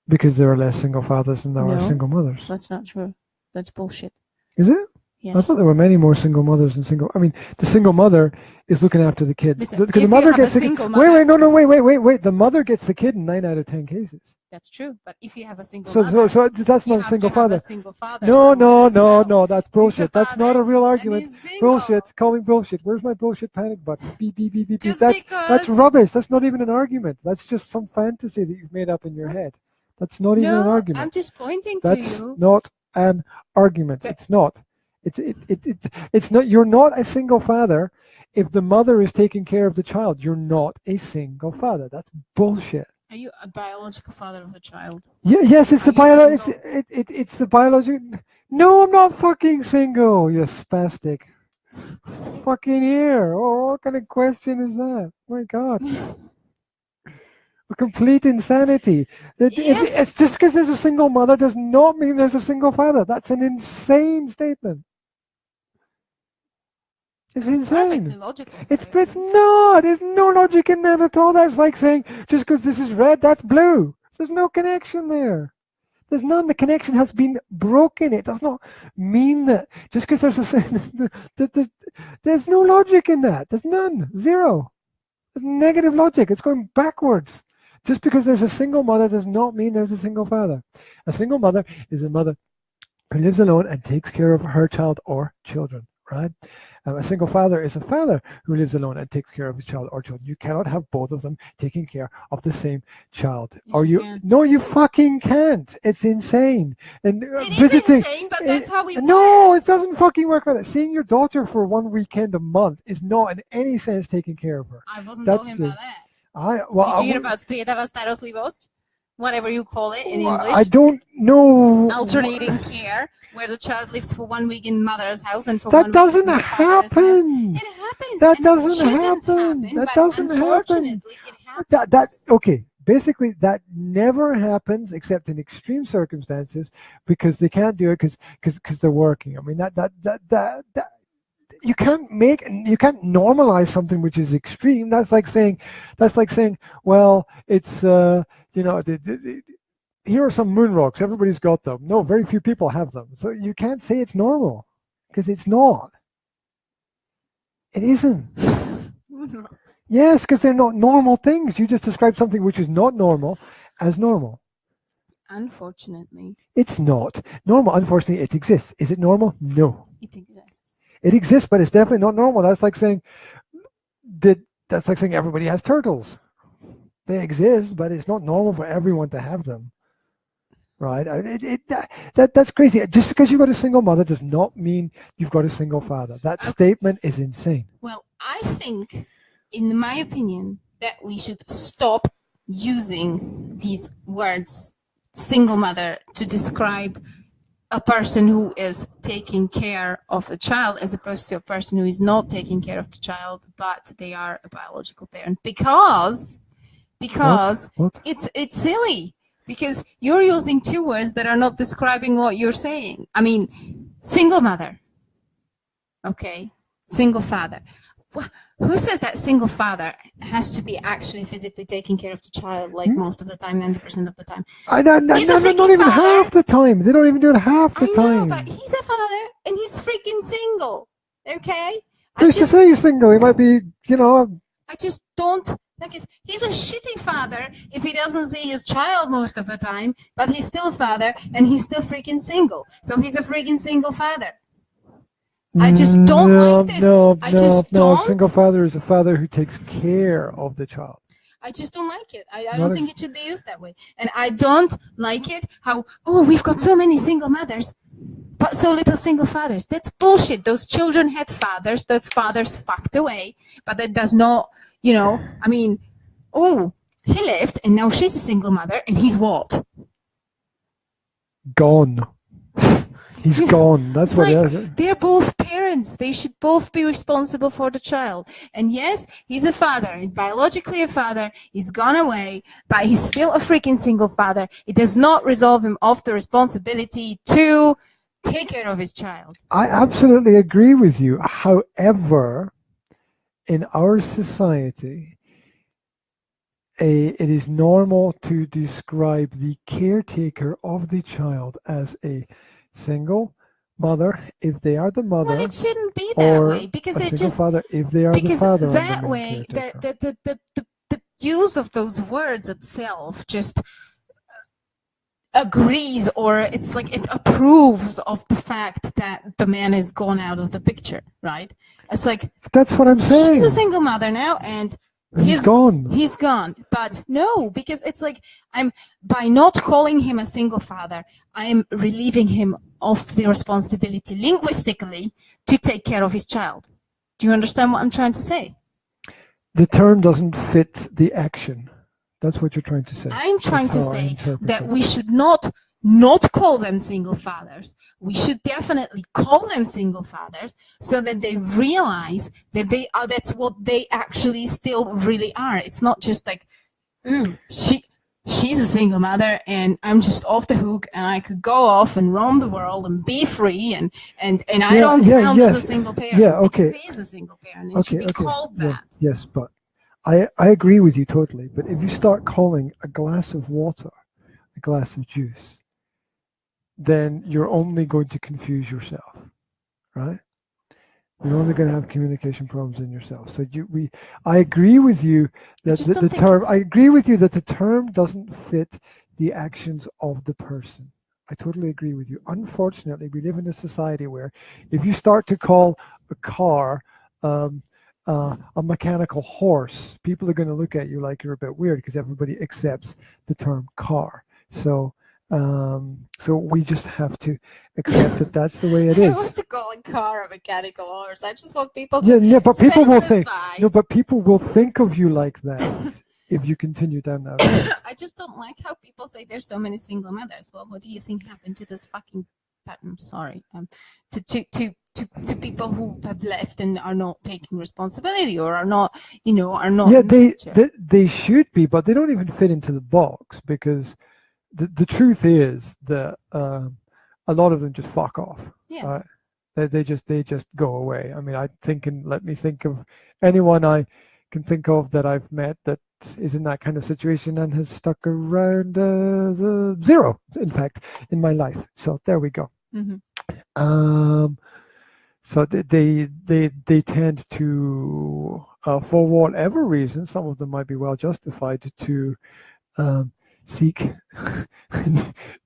[SPEAKER 1] because there are less single fathers than there are
[SPEAKER 2] No.
[SPEAKER 1] single mothers.
[SPEAKER 2] That's not true. That's bullshit.
[SPEAKER 1] Is it? I
[SPEAKER 2] Yes.
[SPEAKER 1] thought there were many more single mothers than single. I mean, the single mother is looking after the kid.
[SPEAKER 2] Listen,
[SPEAKER 1] Because
[SPEAKER 2] if
[SPEAKER 1] the
[SPEAKER 2] you
[SPEAKER 1] mother
[SPEAKER 2] have a
[SPEAKER 1] gets the
[SPEAKER 2] single
[SPEAKER 1] kid.
[SPEAKER 2] mother-
[SPEAKER 1] Wait. The mother gets the kid in 9 out of 10 cases.
[SPEAKER 2] That's true. But if you have a single
[SPEAKER 1] So
[SPEAKER 2] mother,
[SPEAKER 1] that's
[SPEAKER 2] you
[SPEAKER 1] not a
[SPEAKER 2] have
[SPEAKER 1] single
[SPEAKER 2] to have
[SPEAKER 1] father.
[SPEAKER 2] a single father
[SPEAKER 1] No,
[SPEAKER 2] somewhere
[SPEAKER 1] no,
[SPEAKER 2] as
[SPEAKER 1] no,
[SPEAKER 2] well.
[SPEAKER 1] no. That's
[SPEAKER 2] He's a
[SPEAKER 1] bullshit. That's not a real
[SPEAKER 2] and
[SPEAKER 1] argument.
[SPEAKER 2] he's single.
[SPEAKER 1] Bullshit. Calling bullshit. Where's my bullshit panic button? Beep, beep, beep, beep, beep.
[SPEAKER 2] Just
[SPEAKER 1] That's
[SPEAKER 2] because
[SPEAKER 1] rubbish. That's not even an argument. That's just some fantasy that you've made up in your head. That's not even an
[SPEAKER 2] No,
[SPEAKER 1] argument.
[SPEAKER 2] I'm just pointing
[SPEAKER 1] That's
[SPEAKER 2] to you.
[SPEAKER 1] not an argument.
[SPEAKER 2] But-
[SPEAKER 1] It's not. It's not. You're not a single father if the mother is taking care of the child. You're not a single father. That's bullshit.
[SPEAKER 2] Are you a biological father of the child?
[SPEAKER 1] Yeah, yes, it's
[SPEAKER 2] Are
[SPEAKER 1] the
[SPEAKER 2] you
[SPEAKER 1] biology.
[SPEAKER 2] single?
[SPEAKER 1] It's the biology. No, I'm not fucking single. You spastic. Fucking here. Oh, what kind of question is that? My God. A complete insanity. It's just because there's a single mother does not mean there's a single father. That's an insane statement. It's
[SPEAKER 2] perfectly
[SPEAKER 1] insane.
[SPEAKER 2] logical.
[SPEAKER 1] It's not. There's no logic in that at all. That's like saying just because this is red, that's blue. There's no connection there. There's none. The connection has been broken. It does not mean that just because there's no logic in that. There's none. Zero. There's negative logic. It's going backwards. Just because there's a single mother does not mean there's a single father. A single mother is a mother who lives alone and takes care of her child or children, right? A single father is a father who lives alone and takes care of his child or children. You cannot have both of them taking care of the same child.
[SPEAKER 2] Yes,
[SPEAKER 1] Or
[SPEAKER 2] you
[SPEAKER 1] you?
[SPEAKER 2] can.
[SPEAKER 1] No, you fucking can't. It's insane. And
[SPEAKER 2] It is
[SPEAKER 1] visiting.
[SPEAKER 2] insane, but that's how we
[SPEAKER 1] No,
[SPEAKER 2] works.
[SPEAKER 1] it doesn't fucking work like that. Seeing your daughter for 1 weekend a month is not in any sense taking care of her.
[SPEAKER 2] I wasn't
[SPEAKER 1] That's
[SPEAKER 2] talking
[SPEAKER 1] the-
[SPEAKER 2] about that.
[SPEAKER 1] Well,
[SPEAKER 2] Did you hear about striedava starostlivost? Whatever you call it in English.
[SPEAKER 1] I don't know.
[SPEAKER 2] Alternating care, where the child lives for 1 week in mother's house and for
[SPEAKER 1] That
[SPEAKER 2] 1 week in
[SPEAKER 1] doesn't
[SPEAKER 2] the father's house.
[SPEAKER 1] happen.
[SPEAKER 2] It happens.
[SPEAKER 1] That
[SPEAKER 2] and
[SPEAKER 1] doesn't
[SPEAKER 2] it shouldn't
[SPEAKER 1] happen. That
[SPEAKER 2] but
[SPEAKER 1] doesn't happen.
[SPEAKER 2] unfortunately, it happens.
[SPEAKER 1] Okay. Basically, that never happens except in extreme circumstances because they can't do it because they're working. I mean that you can't normalize something which is extreme. That's like saying, well, it's here are some moon rocks. Everybody's got them. No, very few people have them. So you can't say it's normal because it's not. It isn't. Yes, because they're not normal things. You just described something which is not normal as normal.
[SPEAKER 2] Unfortunately,
[SPEAKER 1] It's not normal. Unfortunately, it exists. Is it normal? No.
[SPEAKER 2] it exists.
[SPEAKER 1] It exists, but it's definitely not normal. That's like saying everybody has turtles. They exist, but it's not normal for everyone to have them. Right? That's crazy. Just because you've got a single mother does not mean you've got a single father. That statement is insane.
[SPEAKER 2] Well, I think, in my opinion, that we should stop using these words, single mother, to describe a person who is taking care of the child as opposed to a person who is not taking care of the child, but they are a biological parent. Because
[SPEAKER 1] What?
[SPEAKER 2] it's silly. Because you're using two words that are not describing what you're saying. I mean, single mother. Okay. Single father. Who says that single father has to be actually physically taking care of the child like most of the time, 90% of the time?
[SPEAKER 1] Not even
[SPEAKER 2] father.
[SPEAKER 1] half the time. They don't even do it half the
[SPEAKER 2] I
[SPEAKER 1] time.
[SPEAKER 2] know, but he's a father and he's freaking single. Okay?
[SPEAKER 1] Who's to say he's single? He might be,
[SPEAKER 2] I just don't like he's a shitty father if he doesn't see his child most of the time, but he's still a father and he's still freaking single. So he's a freaking single father. I just don't like this. I just don't.
[SPEAKER 1] Single father is a father who takes care of the child.
[SPEAKER 2] I just don't like it. I don't think it should be used that way. And I don't like it how, we've got so many single mothers, but so little single fathers. That's bullshit. Those children had fathers. Those fathers fucked away. But that does not, he lived and now she's a single mother and he's what?
[SPEAKER 1] Gone. He's gone. That's
[SPEAKER 2] It's
[SPEAKER 1] what
[SPEAKER 2] like,
[SPEAKER 1] it is.
[SPEAKER 2] they're both parents. They should both be responsible for the child. And yes, he's a father. He's biologically a father. He's gone away, but he's still a freaking single father. It does not resolve him of the responsibility to take care of his child.
[SPEAKER 1] I absolutely agree with you. However, in our society, it is normal to describe the caretaker of the child as a single mother if they are the mother.
[SPEAKER 2] Well, it shouldn't be that
[SPEAKER 1] or
[SPEAKER 2] way because
[SPEAKER 1] a
[SPEAKER 2] it
[SPEAKER 1] single
[SPEAKER 2] just
[SPEAKER 1] father if they are the
[SPEAKER 2] because
[SPEAKER 1] father.
[SPEAKER 2] that
[SPEAKER 1] and the main
[SPEAKER 2] way
[SPEAKER 1] caretaker.
[SPEAKER 2] the use of those words itself just agrees, or it's like it approves of the fact that the man is gone out of the picture, right? It's like
[SPEAKER 1] That's what I'm saying.
[SPEAKER 2] she's a single mother now, and
[SPEAKER 1] He's gone.
[SPEAKER 2] He's gone. But no, because it's like by not calling him a single father, I'm relieving him of the responsibility linguistically to take care of his child. Do you understand what I'm trying to say?
[SPEAKER 1] The term doesn't fit the action. That's what you're trying to say.
[SPEAKER 2] I'm trying to
[SPEAKER 1] That's how I
[SPEAKER 2] say
[SPEAKER 1] interpret
[SPEAKER 2] that
[SPEAKER 1] it.
[SPEAKER 2] we should not call them single fathers. We should definitely call them single fathers so that they realize that that's what they actually still really are. It's not just like, ooh, she's a single mother and I'm just off the hook and I could go off and roam the world and be free and I don't count as a single parent.
[SPEAKER 1] Yeah, okay.
[SPEAKER 2] Because he is a single parent and should be called that.
[SPEAKER 1] Yes, but I agree with you totally. But if you start calling a glass of water a glass of juice, then you're only going to confuse yourself, right? You're only going to have communication problems in yourself. So I agree with you that the term. I agree with you that the term doesn't fit the actions of the person. I totally agree with you. Unfortunately, we live in a society where if you start to call a car a mechanical horse, people are going to look at you like you're a bit weird because everybody accepts the term car. So we just have to accept that that's the way it is.
[SPEAKER 2] I want to call a car a mechanical horse. I just want people to
[SPEAKER 1] but people will think. No, but people will think of you like that if you continue down that road.
[SPEAKER 2] I just don't like how people say there's so many single mothers. Well, what do you think happened to this fucking? I'm sorry. To people who have left and are not taking responsibility or are not, are not.
[SPEAKER 1] Yeah, they should be, but they don't even fit into the box because the truth is that a lot of them just fuck off.
[SPEAKER 2] Yeah.
[SPEAKER 1] They just go away. I mean, let me think of anyone I can think of that I've met that is in that kind of situation and has stuck around zero, in fact, in my life. So there we go.
[SPEAKER 2] Mm-hmm.
[SPEAKER 1] So they tend to, for whatever reason, some of them might be well justified to seek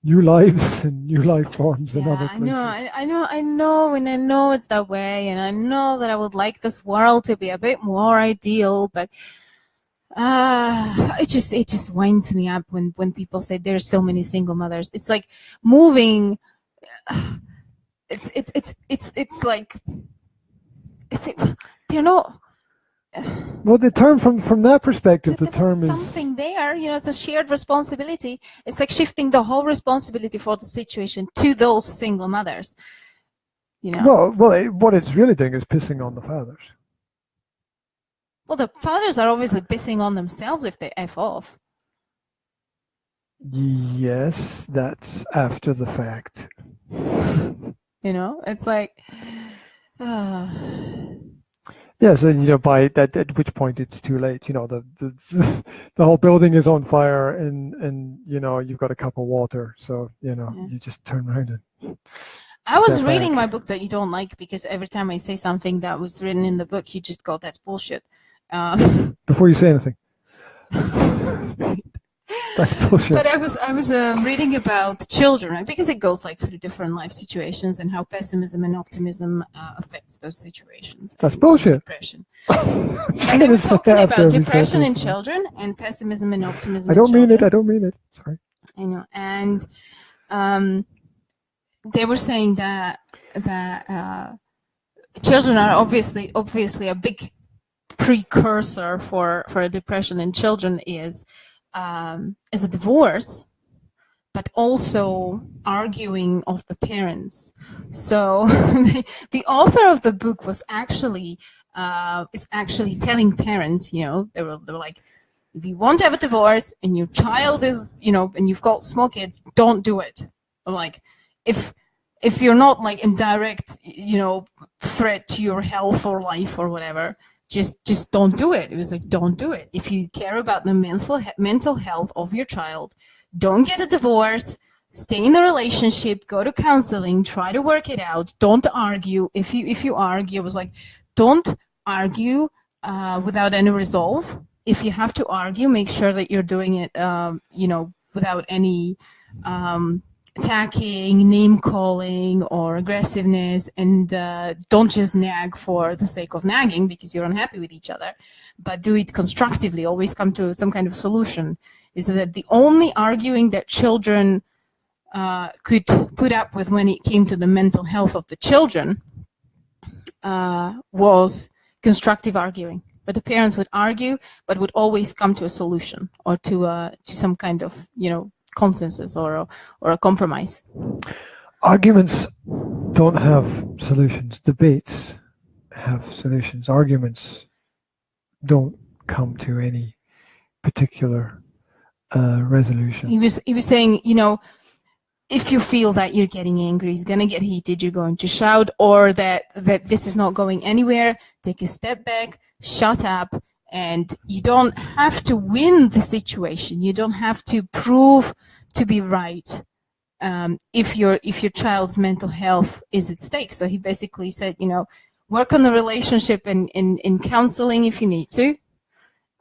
[SPEAKER 1] new lives and new life forms in other places.
[SPEAKER 2] I know, and I know it's that way, and I know that I would like this world to be a bit more ideal, but it just winds me up when people say there's so many single mothers. It's like moving. It's like they're not.
[SPEAKER 1] Well, the term from that perspective, the term is
[SPEAKER 2] something there. It's a shared responsibility. It's like shifting the whole responsibility for the situation to those single mothers.
[SPEAKER 1] Well, what it's really doing is pissing on the fathers.
[SPEAKER 2] Well, the fathers are obviously pissing on themselves if they F off.
[SPEAKER 1] Yes, that's after the fact.
[SPEAKER 2] It's like.
[SPEAKER 1] Yes, and by that, at which point it's too late. The whole building is on fire, and you've got a cup of water, so you just turn around and.
[SPEAKER 2] I was reading my book that you don't like because every time I say something that was written in the book, you just go, "That's bullshit."
[SPEAKER 1] Before you say anything. That's bullshit.
[SPEAKER 2] But I was reading about children, right? Because it goes like through different life situations and how pessimism and optimism affects those situations.
[SPEAKER 1] That's bullshit.
[SPEAKER 2] Depression. And they were talking about depression in children and pessimism and optimism.
[SPEAKER 1] I don't mean it. Sorry.
[SPEAKER 2] I know, and they were saying that children are obviously a big precursor for a depression in children is a divorce, but also arguing of the parents. So the author of the book was actually telling parents, they were like, if you want to have a divorce and your child is, and you've got small kids, don't do it. Like, if you're not like in direct, threat to your health or life or whatever, just don't do it. It was like, don't do it. If you care about the mental health of your child, don't get a divorce. Stay in the relationship. Go to counseling. Try to work it out. Don't argue. If you argue, it was like, don't argue without any resolve. If you have to argue, make sure that you're doing it, without any attacking, name calling, or aggressiveness, and don't just nag for the sake of nagging because you're unhappy with each other, but do it constructively. Always come to some kind of solution. Is that the only arguing that children could put up with when it came to the mental health of the children was constructive arguing. But the parents would argue, but would always come to a solution or to some kind of consensus or a compromise.
[SPEAKER 1] Arguments don't have solutions. Debates have solutions. Arguments don't come to any particular resolution.
[SPEAKER 2] He was saying, if you feel that you're getting angry, it's going to get heated, you're going to shout, or that this is not going anywhere, take a step back, shut up, and you don't have to win the situation. You don't have to prove to be right if your child's mental health is at stake. So he basically said, work on the relationship in counseling if you need to,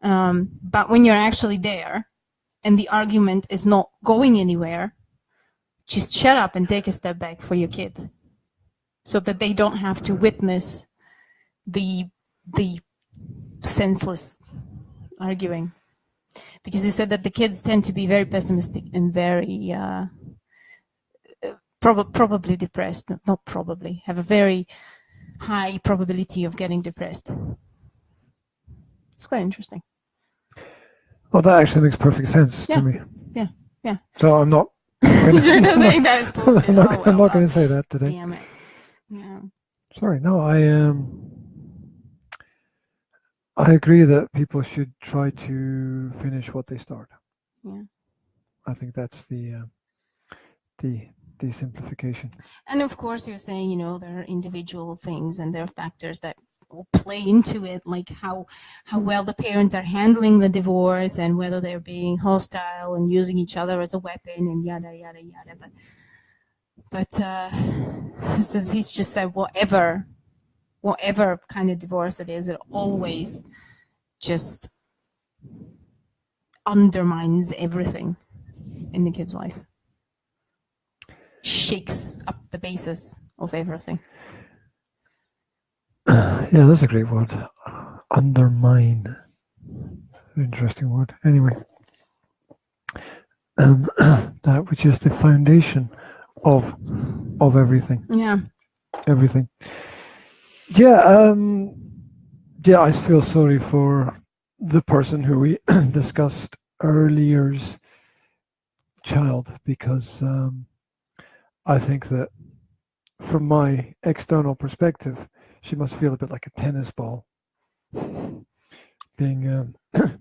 [SPEAKER 2] but when you're actually there and the argument is not going anywhere, just shut up and take a step back for your kid so that they don't have to witness the senseless arguing. Because he said that the kids tend to be very pessimistic and very probably depressed. Not probably, have a very high probability of getting depressed. It's quite interesting.
[SPEAKER 1] Well, that actually makes perfect sense to me.
[SPEAKER 2] Yeah.
[SPEAKER 1] So I'm not.
[SPEAKER 2] You're not saying that it's bullshit.
[SPEAKER 1] I'm not going to say that today.
[SPEAKER 2] Damn it. Yeah.
[SPEAKER 1] Sorry. No, I agree that people should try to finish what they start.
[SPEAKER 2] Yeah.
[SPEAKER 1] I think that's the simplification.
[SPEAKER 2] And of course, you're saying, there are individual things and there are factors that will play into it, like how well the parents are handling the divorce and whether they're being hostile and using each other as a weapon and yada yada yada. But he's just said whatever kind of divorce it is, it always just undermines everything in the kid's life, shakes up the basis of everything.
[SPEAKER 1] Yeah, that's a great word. Undermine. Interesting word. Anyway, that which is the foundation of everything.
[SPEAKER 2] Yeah.
[SPEAKER 1] Everything. Yeah. Yeah, I feel sorry for the person who we discussed earlier's child, because I think that from my external perspective, she must feel a bit like a tennis ball being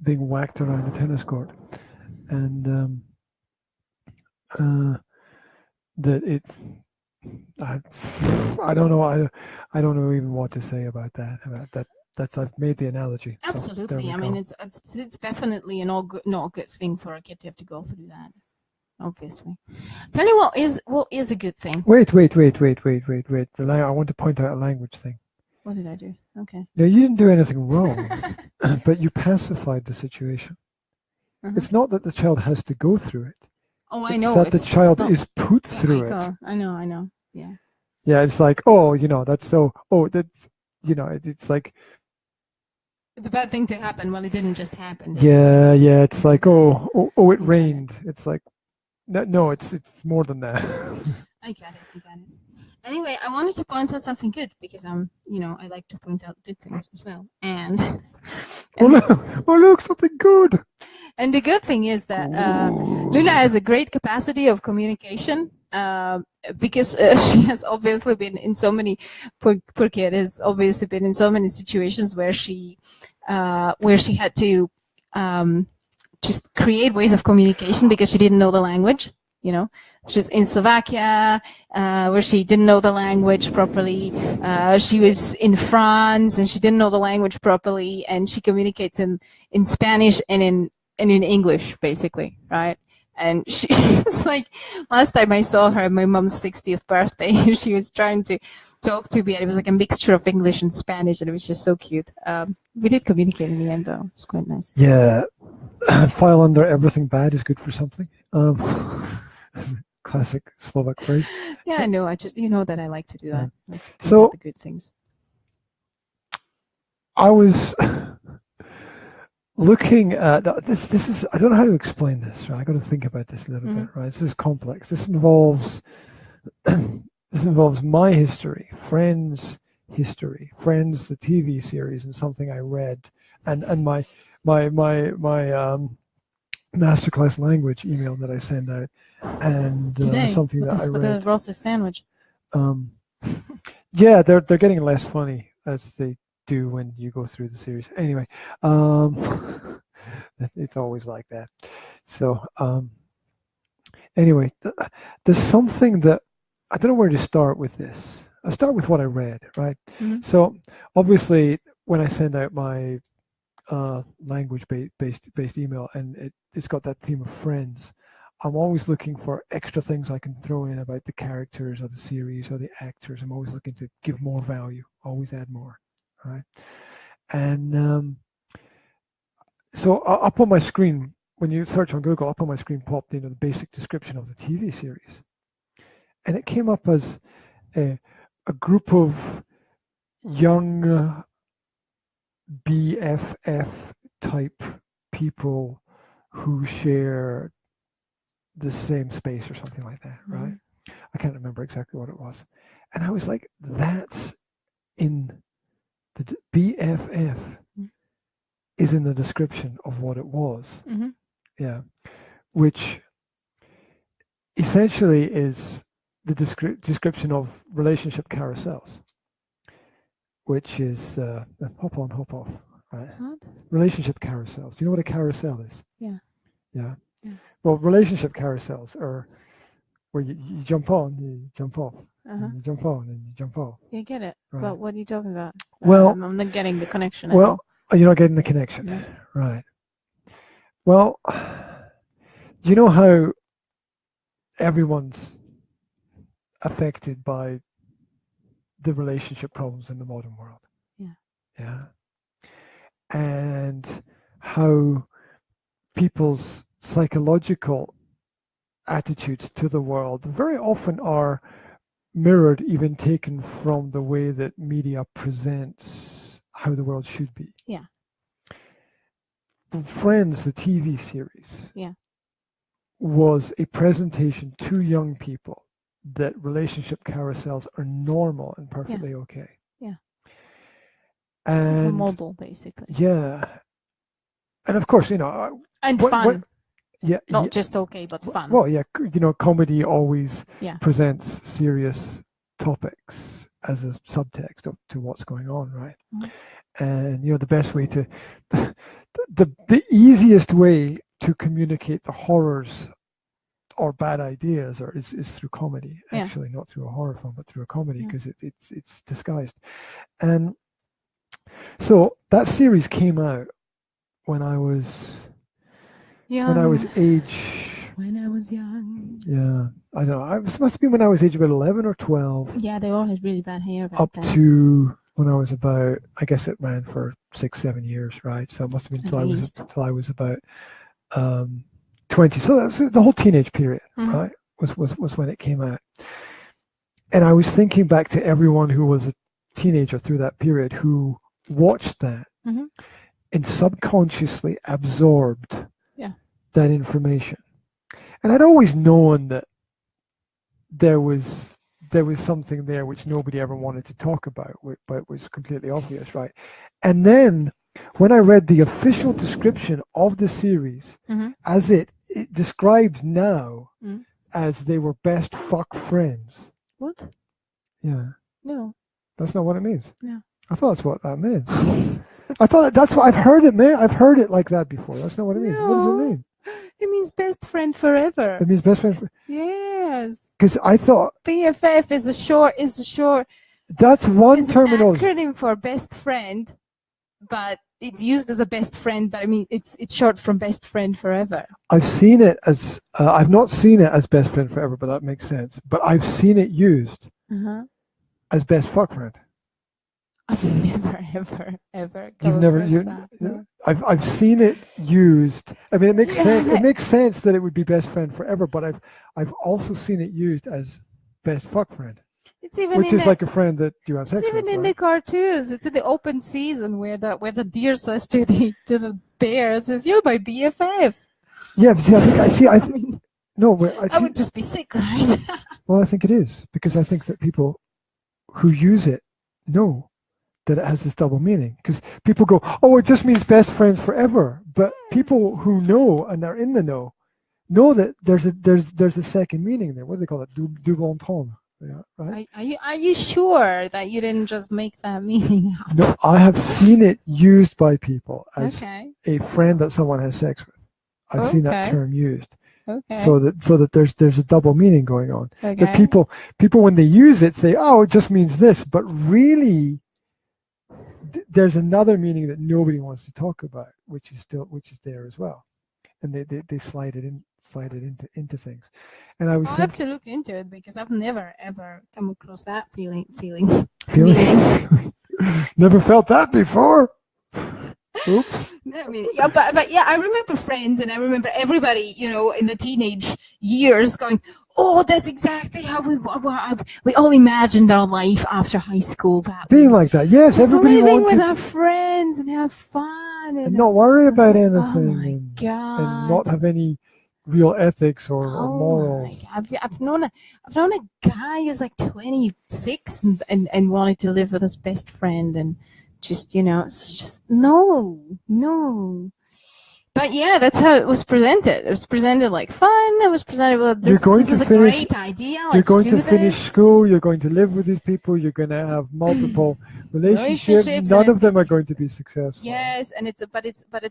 [SPEAKER 1] whacked around a tennis court, and that it. I don't know. I don't know even what to say about that. That's I've made the analogy.
[SPEAKER 2] Absolutely.
[SPEAKER 1] So
[SPEAKER 2] I mean, it's definitely not a good thing for a kid to have to go through that. Obviously. Tell you what is a good thing.
[SPEAKER 1] Wait. I want to point out a language thing.
[SPEAKER 2] What did I do? Okay.
[SPEAKER 1] No, you didn't do anything wrong, but you pacified the situation.
[SPEAKER 2] Uh-huh.
[SPEAKER 1] It's not that the child has to go through it.
[SPEAKER 2] Oh, I
[SPEAKER 1] It's
[SPEAKER 2] know.
[SPEAKER 1] that the child is put through it.
[SPEAKER 2] I know. Yeah.
[SPEAKER 1] Yeah, it's like, that's so. It's like.
[SPEAKER 2] It's a bad thing to happen. Well, it didn't just happen.
[SPEAKER 1] Yeah. It's like, it rained. It's like, no, it's more than that.
[SPEAKER 2] I get it. Anyway, I wanted to point out something good because I like to point out good things as well. And
[SPEAKER 1] look, something good.
[SPEAKER 2] And the good thing is that Luna has a great capacity of communication because she has obviously been in so many. Poor kid has obviously been in so many situations where she had to just create ways of communication because she didn't know the language. you know. She's in Slovakia, where she didn't know the language properly. She was in France, and she didn't know the language properly, and she communicates in Spanish and in English, basically, right? And she's like, last time I saw her, my mom's 60th birthday, she was trying to talk to me, and it was like a mixture of English and Spanish, and it was just so cute. We did communicate in the end, though. It's quite nice.
[SPEAKER 1] Yeah, file under everything bad is good for something. Classic Slovak phrase.
[SPEAKER 2] Yeah, I know. I just, you know that I like to do that. I like to point
[SPEAKER 1] So-
[SPEAKER 2] out the good things.
[SPEAKER 1] I was looking at this. This is, I don't know how to explain this. Right, I got to think about this a little bit. Right, this is complex. This involves my history, Friends history, Friends the TV series, and something I read, and my masterclass language email that I send out, and
[SPEAKER 2] Today,
[SPEAKER 1] something that I
[SPEAKER 2] with
[SPEAKER 1] read.
[SPEAKER 2] the Ross's sandwich.
[SPEAKER 1] Yeah, they're getting less funny as they do when you go through the series. Anyway, it's always like that. So anyway, there's something that I don't know where to start with this. I'll start with what I read, right? So obviously, when I send out my language-based email, and it's got that theme of Friends, I'm always looking for extra things I can throw in about the characters or the series or the actors. I'm always looking to give more value, always add more, right? And so up on my screen, when you search on Google, up on my screen popped the basic description of the TV series, and it came up as a group of young BFF type people who share the same space or something like that, right? I can't remember exactly what it was. And I was like, that's in the BFF is in the description of what it was. Yeah. Which essentially is the description of relationship carousels, which is hop on, hop off, right?
[SPEAKER 2] What?
[SPEAKER 1] Relationship carousels. Do you know what a carousel is?
[SPEAKER 2] Yeah.
[SPEAKER 1] Yeah. Well, relationship carousels are where you jump on, you jump off, and you jump on, and you jump off.
[SPEAKER 2] You get it.
[SPEAKER 1] Right.
[SPEAKER 2] But what are you talking about?
[SPEAKER 1] Well,
[SPEAKER 2] I'm not getting the connection.
[SPEAKER 1] Well, you're not getting the connection, right? Well, you know how everyone's affected by the relationship problems in the modern world. Yeah. And how people's psychological attitudes to the world very often are mirrored, even taken from the way that media presents how the world should be.
[SPEAKER 2] Yeah.
[SPEAKER 1] Friends, the TV series, was a presentation to young people that relationship carousels are normal and perfectly okay. Yeah. And
[SPEAKER 2] it's a model, basically.
[SPEAKER 1] Yeah. And of course,
[SPEAKER 2] and fun.
[SPEAKER 1] Not
[SPEAKER 2] just okay, but fun.
[SPEAKER 1] Well, yeah, comedy always presents serious topics as a subtext to what's going on, right? And the best way to the easiest way to communicate the horrors or bad ideas is through comedy. Actually, not through a horror film, but through a comedy, because it's disguised. And so that series came out when I was
[SPEAKER 2] young.
[SPEAKER 1] When I was
[SPEAKER 2] young.
[SPEAKER 1] Yeah, I don't know. It must have been when I was age about 11 or 12.
[SPEAKER 2] Yeah, they all had really bad hair back
[SPEAKER 1] up
[SPEAKER 2] then.
[SPEAKER 1] to when I was about, I guess it ran for 6-7 years, right? So it must have been till I was about 20. So that was the whole teenage period, right? Was when it came out. And I was thinking back to everyone who was a teenager through that period who watched that and subconsciously absorbed that information. And I'd always known that there was something there which nobody ever wanted to talk about, but it was completely obvious, right? And then when I read the official description of the series, as it described now as they were best fuck friends.
[SPEAKER 2] What?
[SPEAKER 1] Yeah.
[SPEAKER 2] No.
[SPEAKER 1] That's not what it means.
[SPEAKER 2] Yeah.
[SPEAKER 1] I thought that's what that meant. I thought that's what I've heard it, man. I've heard it like that before. That's not what it means.
[SPEAKER 2] No.
[SPEAKER 1] What does it mean?
[SPEAKER 2] It means best friend forever.
[SPEAKER 1] It means best friend.
[SPEAKER 2] Yes.
[SPEAKER 1] Because I thought
[SPEAKER 2] BFF is a short.
[SPEAKER 1] that's one
[SPEAKER 2] It's an
[SPEAKER 1] terminology.
[SPEAKER 2] acronym for best friend, but it's used as a best friend. But I mean, it's short from best friend forever.
[SPEAKER 1] I've seen it as I've not seen it as best friend forever, but that makes sense. But I've seen it used as best fuck friend.
[SPEAKER 2] I've never, ever.
[SPEAKER 1] You've never. I've seen it used. I mean, it makes sense. It makes sense that it would be best friend forever. But I've also seen it used as best fuck friend,
[SPEAKER 2] It's even
[SPEAKER 1] which
[SPEAKER 2] in
[SPEAKER 1] is like a friend that you have sex
[SPEAKER 2] it's even
[SPEAKER 1] with.
[SPEAKER 2] in
[SPEAKER 1] Right?
[SPEAKER 2] the cartoons. It's in the open season where the deer says to the bear, says, "You're my BFF."
[SPEAKER 1] Yeah, but see, I
[SPEAKER 2] I
[SPEAKER 1] think
[SPEAKER 2] mean,
[SPEAKER 1] no.
[SPEAKER 2] I would just be sick, right?
[SPEAKER 1] Well, I think it is because I think that people who use it know that it has this double meaning. Because people go, "Oh, it just means best friends forever," but people who know and are in the know that there's a second meaning there. What do they call it? Double entendre. Yeah, right.
[SPEAKER 2] Are you sure that you didn't just make that meaning up?
[SPEAKER 1] No, I have seen it used by people as
[SPEAKER 2] Okay.
[SPEAKER 1] a friend that someone has sex with. I've seen that
[SPEAKER 2] Okay.
[SPEAKER 1] term used.
[SPEAKER 2] Okay.
[SPEAKER 1] So that there's a double meaning going on.
[SPEAKER 2] Okay.
[SPEAKER 1] That people when they use it say, "Oh, it just means this," but really there's another meaning that nobody wants to talk about, which is there as well, and they slide it into things. And I was
[SPEAKER 2] I'll have to look into it because I've never ever come across that feeling.
[SPEAKER 1] feeling
[SPEAKER 2] meaning.
[SPEAKER 1] never felt that before. Oops.
[SPEAKER 2] I mean, yeah, but yeah, I remember friends and I remember everybody, in the teenage years going, "Oh, that's exactly how we all imagined our life after high school. That
[SPEAKER 1] Being like that, yes,
[SPEAKER 2] just
[SPEAKER 1] everybody
[SPEAKER 2] living
[SPEAKER 1] wanted
[SPEAKER 2] with our friends and have fun
[SPEAKER 1] and not worry about
[SPEAKER 2] like,
[SPEAKER 1] anything
[SPEAKER 2] oh my
[SPEAKER 1] and
[SPEAKER 2] God.
[SPEAKER 1] not have any real ethics or
[SPEAKER 2] Oh
[SPEAKER 1] morals.
[SPEAKER 2] my God. I've known a guy who's like 26 and wanted to live with his best friend and just it's just no. But yeah, that's how it was presented. It was presented like fun. It was presented with this is a great idea.
[SPEAKER 1] You're going to
[SPEAKER 2] do
[SPEAKER 1] finish
[SPEAKER 2] this.
[SPEAKER 1] school. You're going to live with these people. You're going to have multiple relationships.
[SPEAKER 2] Relationships,
[SPEAKER 1] None
[SPEAKER 2] and
[SPEAKER 1] of them are going to be successful.
[SPEAKER 2] Yes, and it's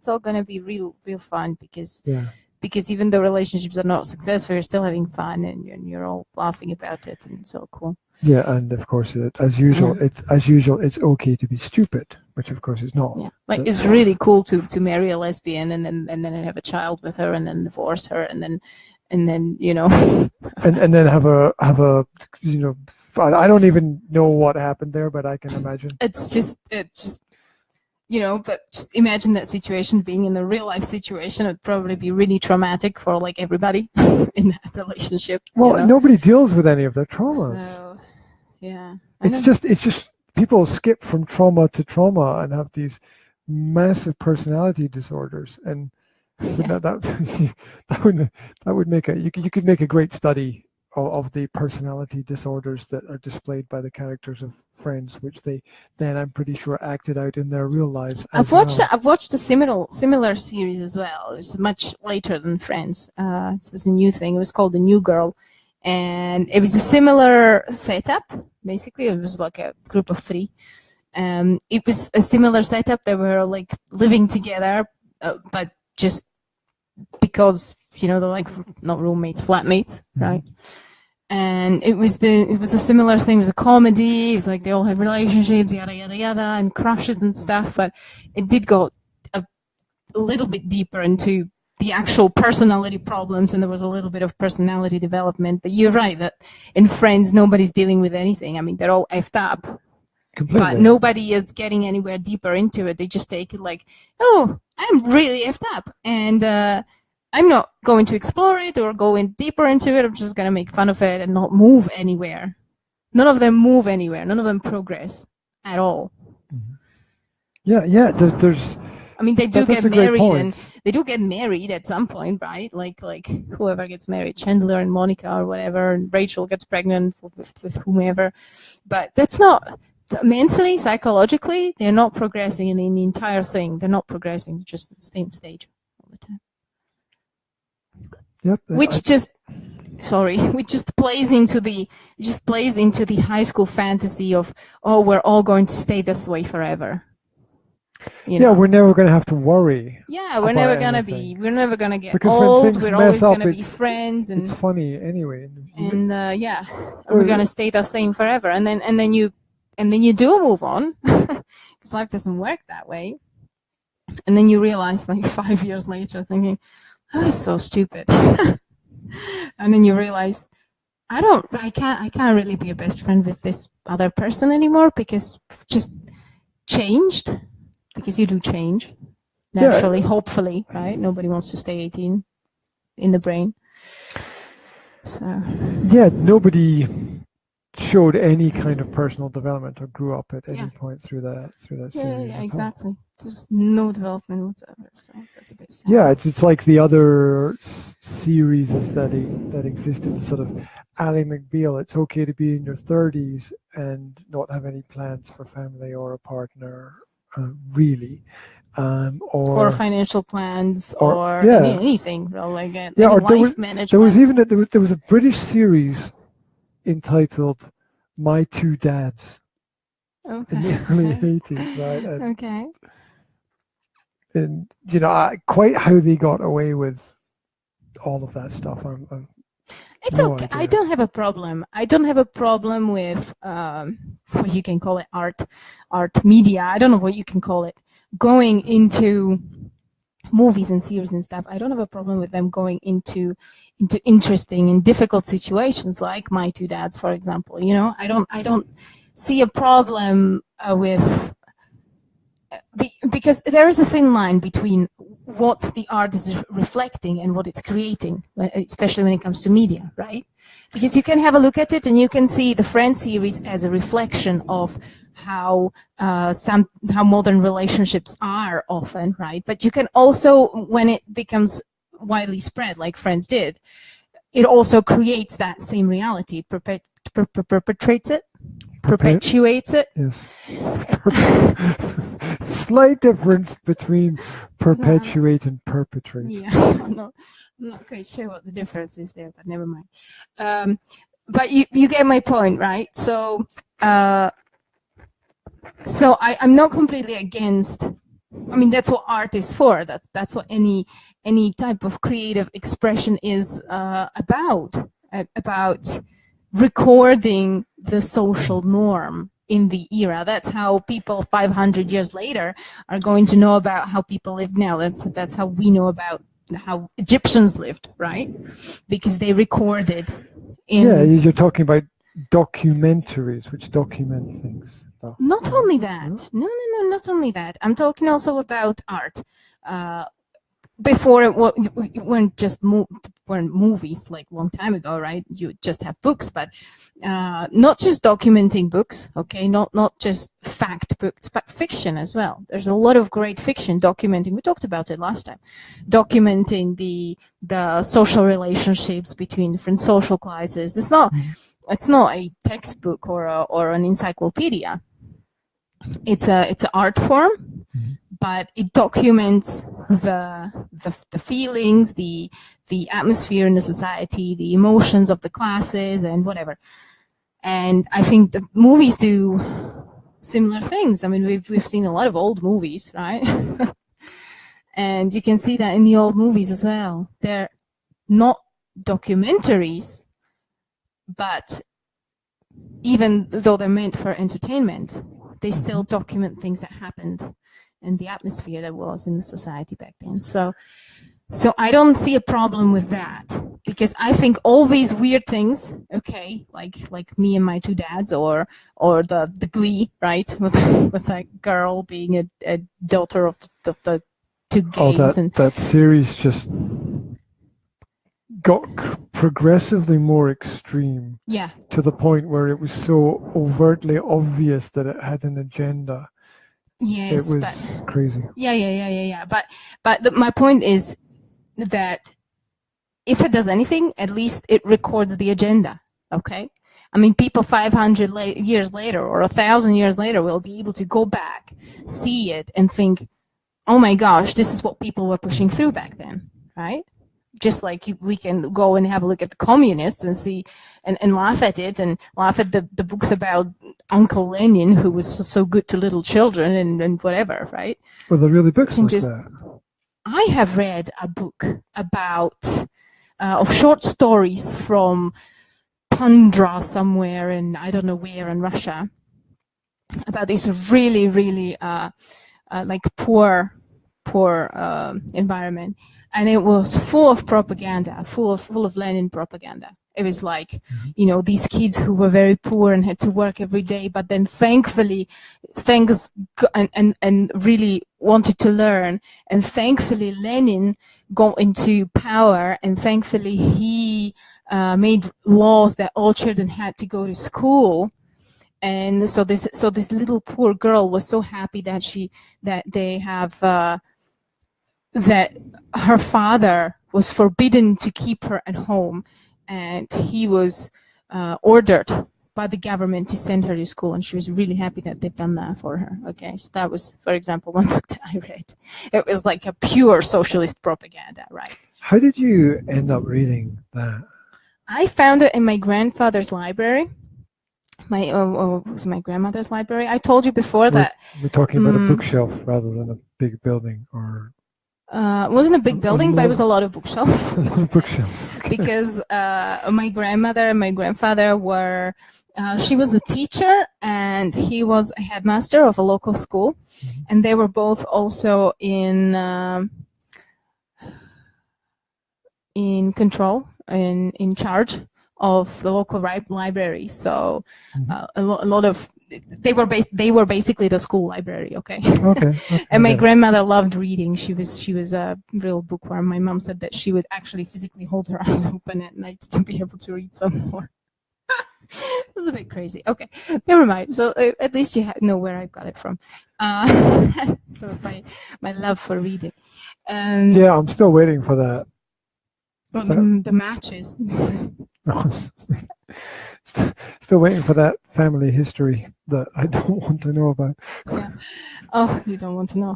[SPEAKER 2] all going to be real fun because
[SPEAKER 1] Yeah.
[SPEAKER 2] because even though relationships are not successful, you're still having fun and you're all laughing about it, and it's all cool.
[SPEAKER 1] Yeah, and of course, as usual, it's okay to be stupid, which of course is not.
[SPEAKER 2] Yeah, like it's really cool to marry a lesbian and then have a child with her and then divorce her and then
[SPEAKER 1] and then have a I don't even know what happened there, but I can imagine.
[SPEAKER 2] It's just but just imagine that situation being in a real life situation. It'd probably be really traumatic for like everybody in that relationship.
[SPEAKER 1] Well, nobody deals with any of their traumas.
[SPEAKER 2] So, yeah.
[SPEAKER 1] It's just people skip from trauma to trauma and have these massive personality disorders, and that would make you could make a great study of the personality disorders that are displayed by the characters of Friends, which they then I'm pretty sure acted out in their real lives.
[SPEAKER 2] I've watched a similar series as well. It was much later than Friends. It was a new thing. It was called The New Girl, and it was a similar setup. Basically, it was like a group of 3. It was a similar setup. They were like living together, but just because they're like not roommates, flatmates, right? And it was a similar thing. It was a comedy. It was like they all had relationships, yada yada yada, and crushes and stuff. But it did go a little bit deeper into the actual personality problems, and there was a little bit of personality development. But you're right that in Friends, nobody's dealing with anything. I mean, they're all effed up. Completely. But nobody is getting anywhere deeper into it. They just take it like, oh, I'm really effed up, and I'm not going to explore it or go in deeper into it. I'm just going to make fun of it and not move anywhere. None of them move anywhere. None of them progress at all.
[SPEAKER 1] Yeah. There's.
[SPEAKER 2] I mean, they do get married, and they do get married at some point, right? Like whoever gets married, Chandler and Monica or whatever, and Rachel gets pregnant with whomever. But that's not mentally, psychologically. They're not progressing in the entire thing. They're not progressing. They're just the same stage all the time.
[SPEAKER 1] Yep.
[SPEAKER 2] Which just plays into the high school fantasy of, oh, we're all going to stay this way forever. You
[SPEAKER 1] Yeah,
[SPEAKER 2] know?
[SPEAKER 1] we're never going to have to worry.
[SPEAKER 2] Yeah, we're
[SPEAKER 1] about
[SPEAKER 2] never gonna
[SPEAKER 1] anything.
[SPEAKER 2] be. We're never gonna get
[SPEAKER 1] Because when
[SPEAKER 2] old.
[SPEAKER 1] things
[SPEAKER 2] We're
[SPEAKER 1] mess
[SPEAKER 2] always
[SPEAKER 1] up,
[SPEAKER 2] gonna be
[SPEAKER 1] it's
[SPEAKER 2] friends,
[SPEAKER 1] it's
[SPEAKER 2] and
[SPEAKER 1] funny anyway.
[SPEAKER 2] yeah,
[SPEAKER 1] Well,
[SPEAKER 2] we're gonna stay the same forever. And then you do move on, because life doesn't work that way. And then you realize, like 5 years later, thinking, I was so stupid. And then you realize, I can't really be a best friend with this other person anymore, because just changed. Because you do change naturally, hopefully, right? Nobody wants to stay 18 in the brain. So
[SPEAKER 1] yeah, nobody showed any kind of personal development or grew up at any point through that series.
[SPEAKER 2] yeah, exactly. There's no development whatsoever. So that's a bit sad.
[SPEAKER 1] Yeah, it's like the other series that existed, sort of Ally McBeal. It's okay to be in your 30s and not have any plans for family or a partner, really.
[SPEAKER 2] Or financial plans, or anything, like any life management.
[SPEAKER 1] There was a British series entitled "My Two Dads" in the early 80s, right?
[SPEAKER 2] Okay.
[SPEAKER 1] And you know, quite how they got away with all of that stuff.
[SPEAKER 2] It's okay. I don't have a problem. I don't have a problem with what you can call it, art media. I don't know what you can call it. Going into movies and series and stuff, I don't have a problem with them going into interesting and difficult situations, like My Two Dads, for example. You know, I don't see a problem with, because there is a thin line between what the art is reflecting and what it's creating, especially when it comes to media, right? Because you can have a look at it and you can see the Friends series as a reflection of how modern relationships are often, right? But you can also, when it becomes widely spread, like Friends did, it also creates that same reality. It perpetuates it.
[SPEAKER 1] Yes. Slight difference between perpetuate and perpetrate.
[SPEAKER 2] Yeah, I'm not quite sure what the difference is there, but never mind. But you get my point, right? So I'm not completely against. I mean, that's what art is for. That's what any type of creative expression is about recording the social norm in the era. That's how people 500 years later are going to know about how people live now. That's how we know about how Egyptians lived, right? Because they recorded.
[SPEAKER 1] Yeah, you're talking about documentaries, which document things.
[SPEAKER 2] Not only that. No, not only that. I'm talking also about art. Before it weren't movies, like a long time ago, right? You just have books, but not just documenting books, okay? Not just fact books, but fiction as well. There's a lot of great fiction documenting. We talked about it last time, documenting the social relationships between different social classes. It's not a textbook or an encyclopedia. It's an art form, but it documents the feelings, the atmosphere in the society, the emotions of the classes, and whatever. And I think the movies do similar things. I mean, we've seen a lot of old movies, right? And you can see that in the old movies as well. They're not documentaries, but even though they're meant for entertainment, they still document things that happened and the atmosphere that was in the society back then. So I don't see a problem with that, because I think all these weird things, okay, like Me and My Two Dads, or the Glee, right, with that girl being a daughter of the two gays.
[SPEAKER 1] That series just got progressively more extreme. Yeah. To the point where it was so overtly obvious that it had an agenda.
[SPEAKER 2] Yes,
[SPEAKER 1] it was crazy.
[SPEAKER 2] Yeah. But my point is that if it does anything, at least it records the agenda. Okay. I mean, people 500 years later or 1,000 years later will be able to go back, see it, and think, "Oh my gosh, this is what people were pushing through back then," right? Just like we can go and have a look at the communists and see and laugh at it, and laugh at the books about Uncle Lenin, who was so good to little children and whatever, right?
[SPEAKER 1] Were there really books
[SPEAKER 2] And
[SPEAKER 1] like
[SPEAKER 2] just-
[SPEAKER 1] that?
[SPEAKER 2] I have read a book about of short stories from tundra somewhere in I don't know where in Russia about this really like poor environment, and it was full of propaganda, full of Lenin propaganda. It was like, you know, these kids who were very poor and had to work every day, but then thankfully, and really wanted to learn, and thankfully Lenin got into power, and thankfully he made laws that all children had to go to school. And so this little poor girl was so happy that they have that her father was forbidden to keep her at home, and he was ordered by the government to send her to school, and she was really happy that they've done that for her. Okay, so that was, for example, one book that I read. It was like a pure socialist propaganda, right?
[SPEAKER 1] How did you end up reading that?
[SPEAKER 2] I found it in my grandfather's library. It was my grandmother's library. I told you before that
[SPEAKER 1] We're talking about a bookshelf rather than a big building, or
[SPEAKER 2] it wasn't a big building, but it was a lot of bookshelves.
[SPEAKER 1] bookshelf. Okay.
[SPEAKER 2] Because my grandmother and my grandfather were, she was a teacher and he was a headmaster of a local school, and they were both also in control, in charge of the local library. So a lot of they were basically the school library. Okay.
[SPEAKER 1] Okay.
[SPEAKER 2] And my grandmother loved reading. She was a real bookworm. My mom said that she would actually physically hold her eyes open at night to be able to read some more. It was a bit crazy. Okay, never mind. So at least you know where I got it from. My love for reading.
[SPEAKER 1] Yeah, I'm still waiting for that.
[SPEAKER 2] Well, the matches.
[SPEAKER 1] Still waiting for that family history that I don't want to know about.
[SPEAKER 2] Yeah. Oh, you don't want to know.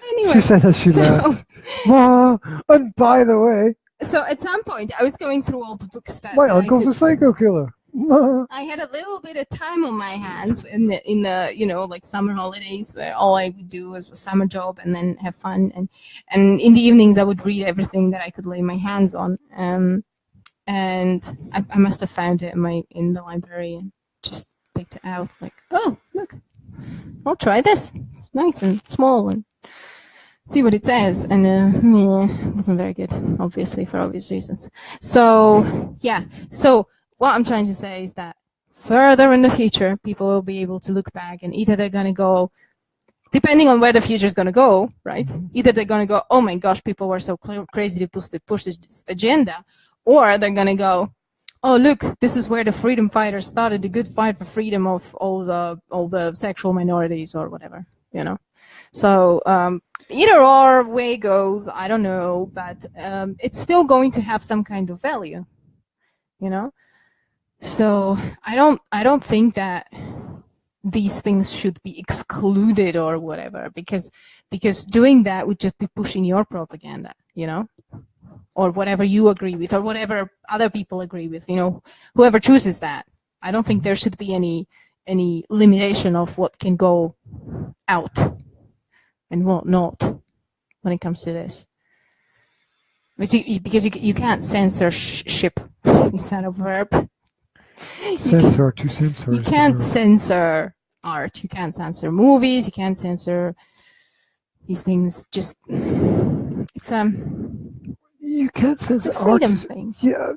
[SPEAKER 2] Anyway,
[SPEAKER 1] She said as she laughed. Wow, and by the way,
[SPEAKER 2] so at some point I was going through all the books that
[SPEAKER 1] my
[SPEAKER 2] that I
[SPEAKER 1] uncle's
[SPEAKER 2] could-
[SPEAKER 1] a psycho killer.
[SPEAKER 2] I had a little bit of time on my hands in the you know, like summer holidays, where all I would do was a summer job and then have fun, and in the evenings I would read everything that I could lay my hands on, and I must have found it in the library and just picked it out, like, oh look, I'll try this. It's nice and small, and see what it says. And it wasn't very good, obviously, for obvious reasons. So yeah, so what I'm trying to say is that further in the future, people will be able to look back, and either they're going to go, depending on where the future is going to go, right? Either they're going to go, oh my gosh, people were so crazy to push this agenda, or they're going to go, oh look, this is where the freedom fighters started the good fight for freedom of all the sexual minorities or whatever, you know. So either or way goes, I don't know, but it's still going to have some kind of value, you know. So I don't think that these things should be excluded or whatever, because doing that would just be pushing your propaganda, you know, or whatever you agree with, or whatever other people agree with, you know, whoever chooses that. I don't think there should be any limitation of what can go out and what not when it comes to this. Because you can't censorship. Is that a verb?
[SPEAKER 1] Censor to censor.
[SPEAKER 2] You can't censor art. You can't censor movies. You can't censor these things. Just it's
[SPEAKER 1] You can't censor
[SPEAKER 2] a freedom
[SPEAKER 1] art.
[SPEAKER 2] thing.
[SPEAKER 1] Yeah,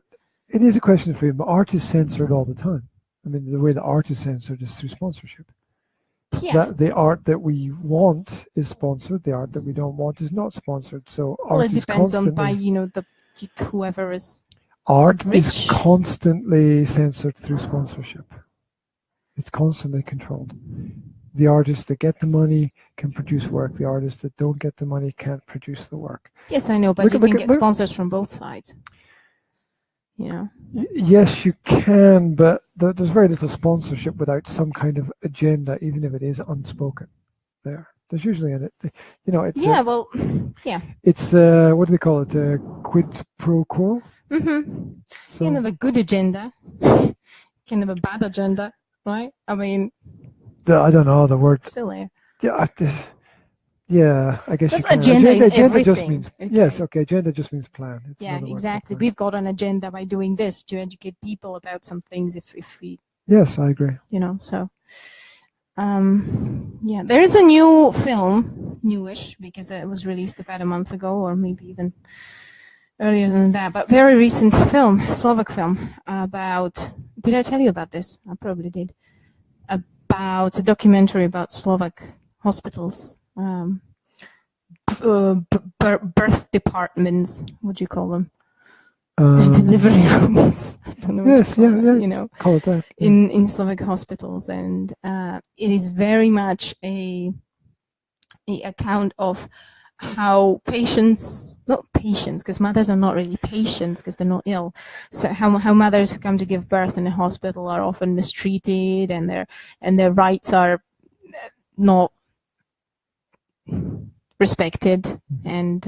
[SPEAKER 1] it is a question of freedom, but art is censored all the time. I mean, the way the art is censored is through sponsorship.
[SPEAKER 2] Yeah.
[SPEAKER 1] That the art that we want is sponsored. The art that we don't want is not sponsored. So
[SPEAKER 2] Well,
[SPEAKER 1] art
[SPEAKER 2] it
[SPEAKER 1] is
[SPEAKER 2] depends on
[SPEAKER 1] constantly,
[SPEAKER 2] you know, whoever is.
[SPEAKER 1] art is
[SPEAKER 2] rich.
[SPEAKER 1] constantly censored through sponsorship. It's constantly controlled. The artists that get the money can produce work. The artists that don't get the money can't produce the work.
[SPEAKER 2] Yes, I know, but you can get sponsors from both sides. You know.
[SPEAKER 1] Yes, you can, but there's very little sponsorship without some kind of agenda, even if it is unspoken. There's usually you know, it's
[SPEAKER 2] Yeah. Well. Yeah.
[SPEAKER 1] it's what do they call it? Quid pro quo.
[SPEAKER 2] Mm-hmm.
[SPEAKER 1] So,
[SPEAKER 2] You know, the good agenda kind of a bad agenda, right? I mean,
[SPEAKER 1] I don't know the word.
[SPEAKER 2] still there.
[SPEAKER 1] Yeah, yeah. I guess
[SPEAKER 2] There's
[SPEAKER 1] you can.
[SPEAKER 2] agenda in
[SPEAKER 1] Agenda just
[SPEAKER 2] everything.
[SPEAKER 1] means
[SPEAKER 2] Okay.
[SPEAKER 1] yes. Okay, agenda just means plan. It's
[SPEAKER 2] Yeah,
[SPEAKER 1] another word for
[SPEAKER 2] exactly.
[SPEAKER 1] plan.
[SPEAKER 2] We've got an agenda by doing this to educate people about some things. If we,
[SPEAKER 1] Yes, I agree.
[SPEAKER 2] so. Yeah, there is a new film, newish, because it was released about a month ago, or maybe even earlier than that, but very recent film, Slovak film, about, did I tell you about this? I probably did. About a documentary about Slovak hospitals, birth departments, what do you call them? Delivery rooms. I don't know what
[SPEAKER 1] Yes,
[SPEAKER 2] to call
[SPEAKER 1] yeah.
[SPEAKER 2] it,
[SPEAKER 1] Call it that. Yeah.
[SPEAKER 2] in Slovak hospitals, and it is very much a account of how not patients, because mothers are not really patients because they're not ill. So how mothers who come to give birth in a hospital are often mistreated, and their rights are not respected, and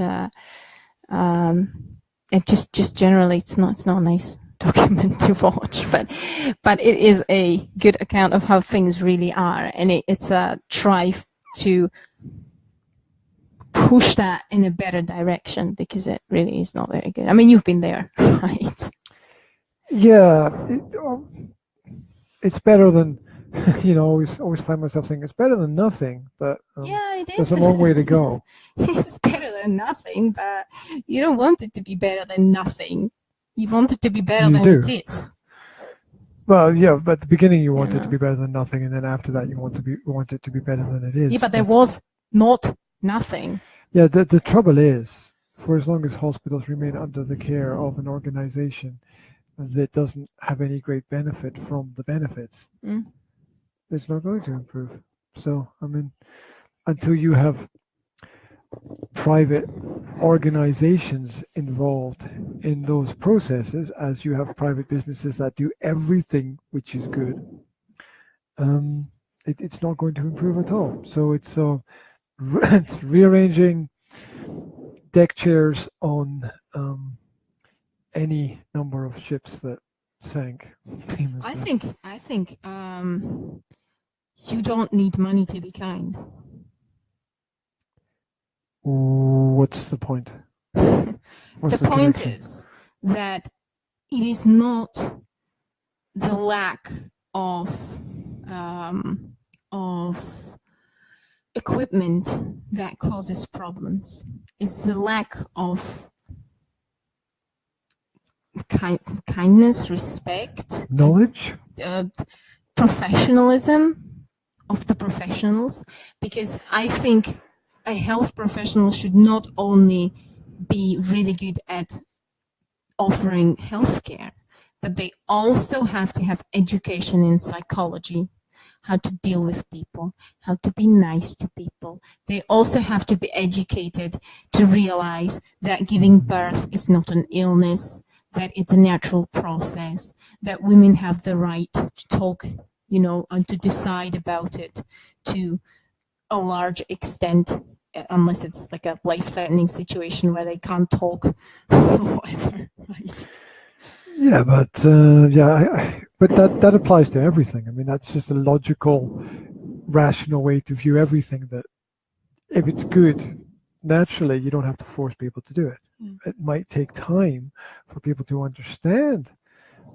[SPEAKER 2] just generally it's not a nice document to watch, but it is a good account of how things really are, and it's a try to push that in a better direction, because it really is not very good. I mean, you've been there, right?
[SPEAKER 1] Yeah, it's better than always find myself saying it's better than nothing, but
[SPEAKER 2] Yeah, it is.
[SPEAKER 1] there's a long way to go.
[SPEAKER 2] It's better than nothing, but you don't want it to be better than nothing. You want it to be better
[SPEAKER 1] You
[SPEAKER 2] than
[SPEAKER 1] do.
[SPEAKER 2] it is.
[SPEAKER 1] Well, yeah, but at the beginning you want it
[SPEAKER 2] Yeah.
[SPEAKER 1] to be better than nothing, and then after that you want it to be better than it is.
[SPEAKER 2] Yeah, but there was not nothing.
[SPEAKER 1] Yeah, the trouble is, for as long as hospitals remain under the care of an organization that doesn't have any great benefit from the benefits, it's not going to improve. So, I mean, until you have private organizations involved in those processes, as you have private businesses that do everything which is good, it's not going to improve at all. So it's rearranging deck chairs on any number of ships that sank.
[SPEAKER 2] I think you don't need money to be kind.
[SPEAKER 1] What's the point?
[SPEAKER 2] The point is that it is not the lack of equipment that causes problems. It's the lack of kindness, respect,
[SPEAKER 1] knowledge,
[SPEAKER 2] professionalism of the professionals, because I think a health professional should not only be really good at offering healthcare, but they also have to have education in psychology, how to deal with people, how to be nice to people. They also have to be educated to realize that giving birth is not an illness, that it's a natural process, that women have the right to talk, and to decide about it to a large extent, unless it's like a life-threatening situation where they can't talk or whatever. Right?
[SPEAKER 1] Yeah, but but that applies to everything. I mean, that's just a logical, rational way to view everything. That if it's good, naturally, you don't have to force people to do it. It might take time for people to understand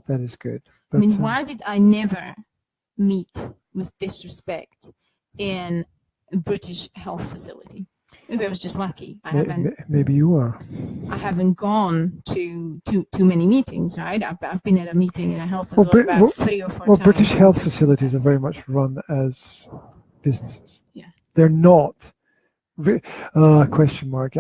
[SPEAKER 1] that is good. But,
[SPEAKER 2] I mean, why did I never meet with disrespect in a British health facility? Maybe I was just lucky.
[SPEAKER 1] Maybe you are.
[SPEAKER 2] I haven't gone to too many meetings, right? I've been at a meeting in a health facility about 3 or 4 times.
[SPEAKER 1] Well, British health facilities are very much run as businesses.
[SPEAKER 2] Yeah.
[SPEAKER 1] They're not. Question mark.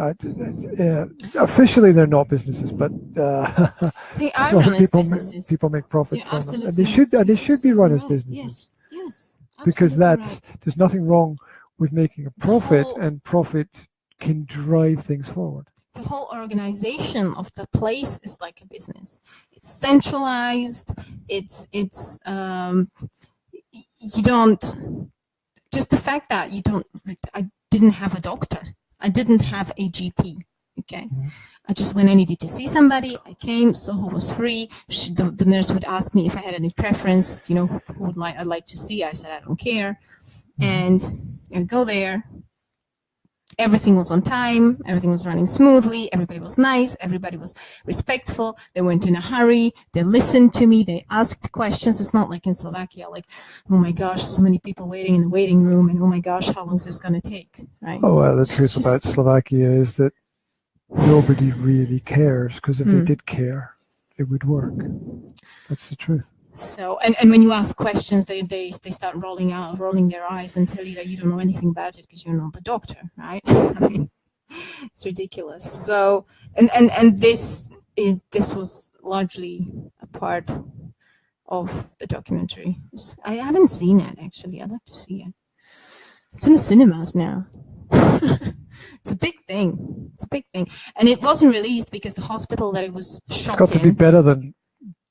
[SPEAKER 1] Officially, they're not businesses, but
[SPEAKER 2] they are run as businesses.
[SPEAKER 1] People make profits from them, and
[SPEAKER 2] absolutely
[SPEAKER 1] they should be run as businesses.
[SPEAKER 2] Yes.
[SPEAKER 1] Because there's nothing wrong with making a profit, and profit can drive things forward.
[SPEAKER 2] The whole organization of the place is like a business. It's centralized. You don't. Just the fact that I didn't have a doctor. I didn't have a GP. Okay. I just, when I needed to see somebody, I came. Soho was free. The nurse would ask me if I had any preference, you know, who would I'd like to see. I said, I don't care. And I'd go there. Everything was on time. Everything was running smoothly. Everybody was nice. Everybody was respectful. They weren't in a hurry. They listened to me. They asked questions. It's not like in Slovakia, like, oh my gosh, so many people waiting in the waiting room, and oh my gosh, how long is this going to take, right?
[SPEAKER 1] Oh, well, the truth about Slovakia is that nobody really cares, because if they did care, it would work. That's the truth.
[SPEAKER 2] So, and when you ask questions, they start rolling their eyes and tell you that you don't know anything about it because you're not the doctor, right? I mean, it's ridiculous. So, and this was largely a part of the documentary. I haven't seen it, actually. I'd like to see it. It's in the cinemas now. It's a big thing. It's a big thing. And it wasn't released because the hospital that it was shot in...
[SPEAKER 1] It's got to be better than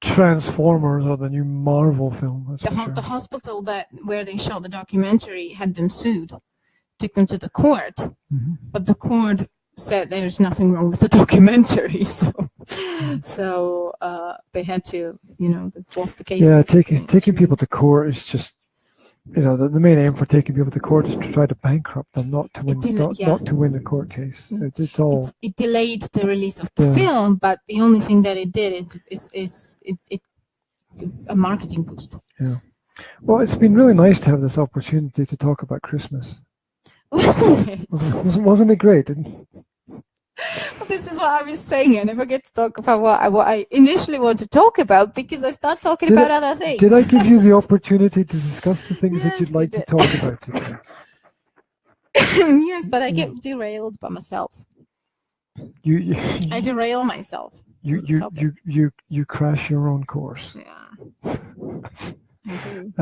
[SPEAKER 1] Transformers or the new Marvel film.
[SPEAKER 2] The hospital where they shot the documentary had them sued, took them to the court, but the court said there's nothing wrong with the documentary, so they had to, you know, force the case.
[SPEAKER 1] Yeah, taking people to court is just, you know, the main aim for taking people to court is to try to bankrupt them, not to win, not to win a court case. It's all. It
[SPEAKER 2] delayed the release of the film, but the only thing that it did is a marketing boost.
[SPEAKER 1] Yeah. Well, it's been really nice to have this opportunity to talk about Christmas.
[SPEAKER 2] Wasn't it?
[SPEAKER 1] Wasn't it great?
[SPEAKER 2] Well, this is what I was saying. I never get to talk about what I initially want to talk about because I start talking about other things.
[SPEAKER 1] Did I give you the opportunity to discuss the things that you'd like to talk about today?
[SPEAKER 2] Yes, but I get derailed by myself. I derail myself.
[SPEAKER 1] You crash your own course.
[SPEAKER 2] Yeah. I do.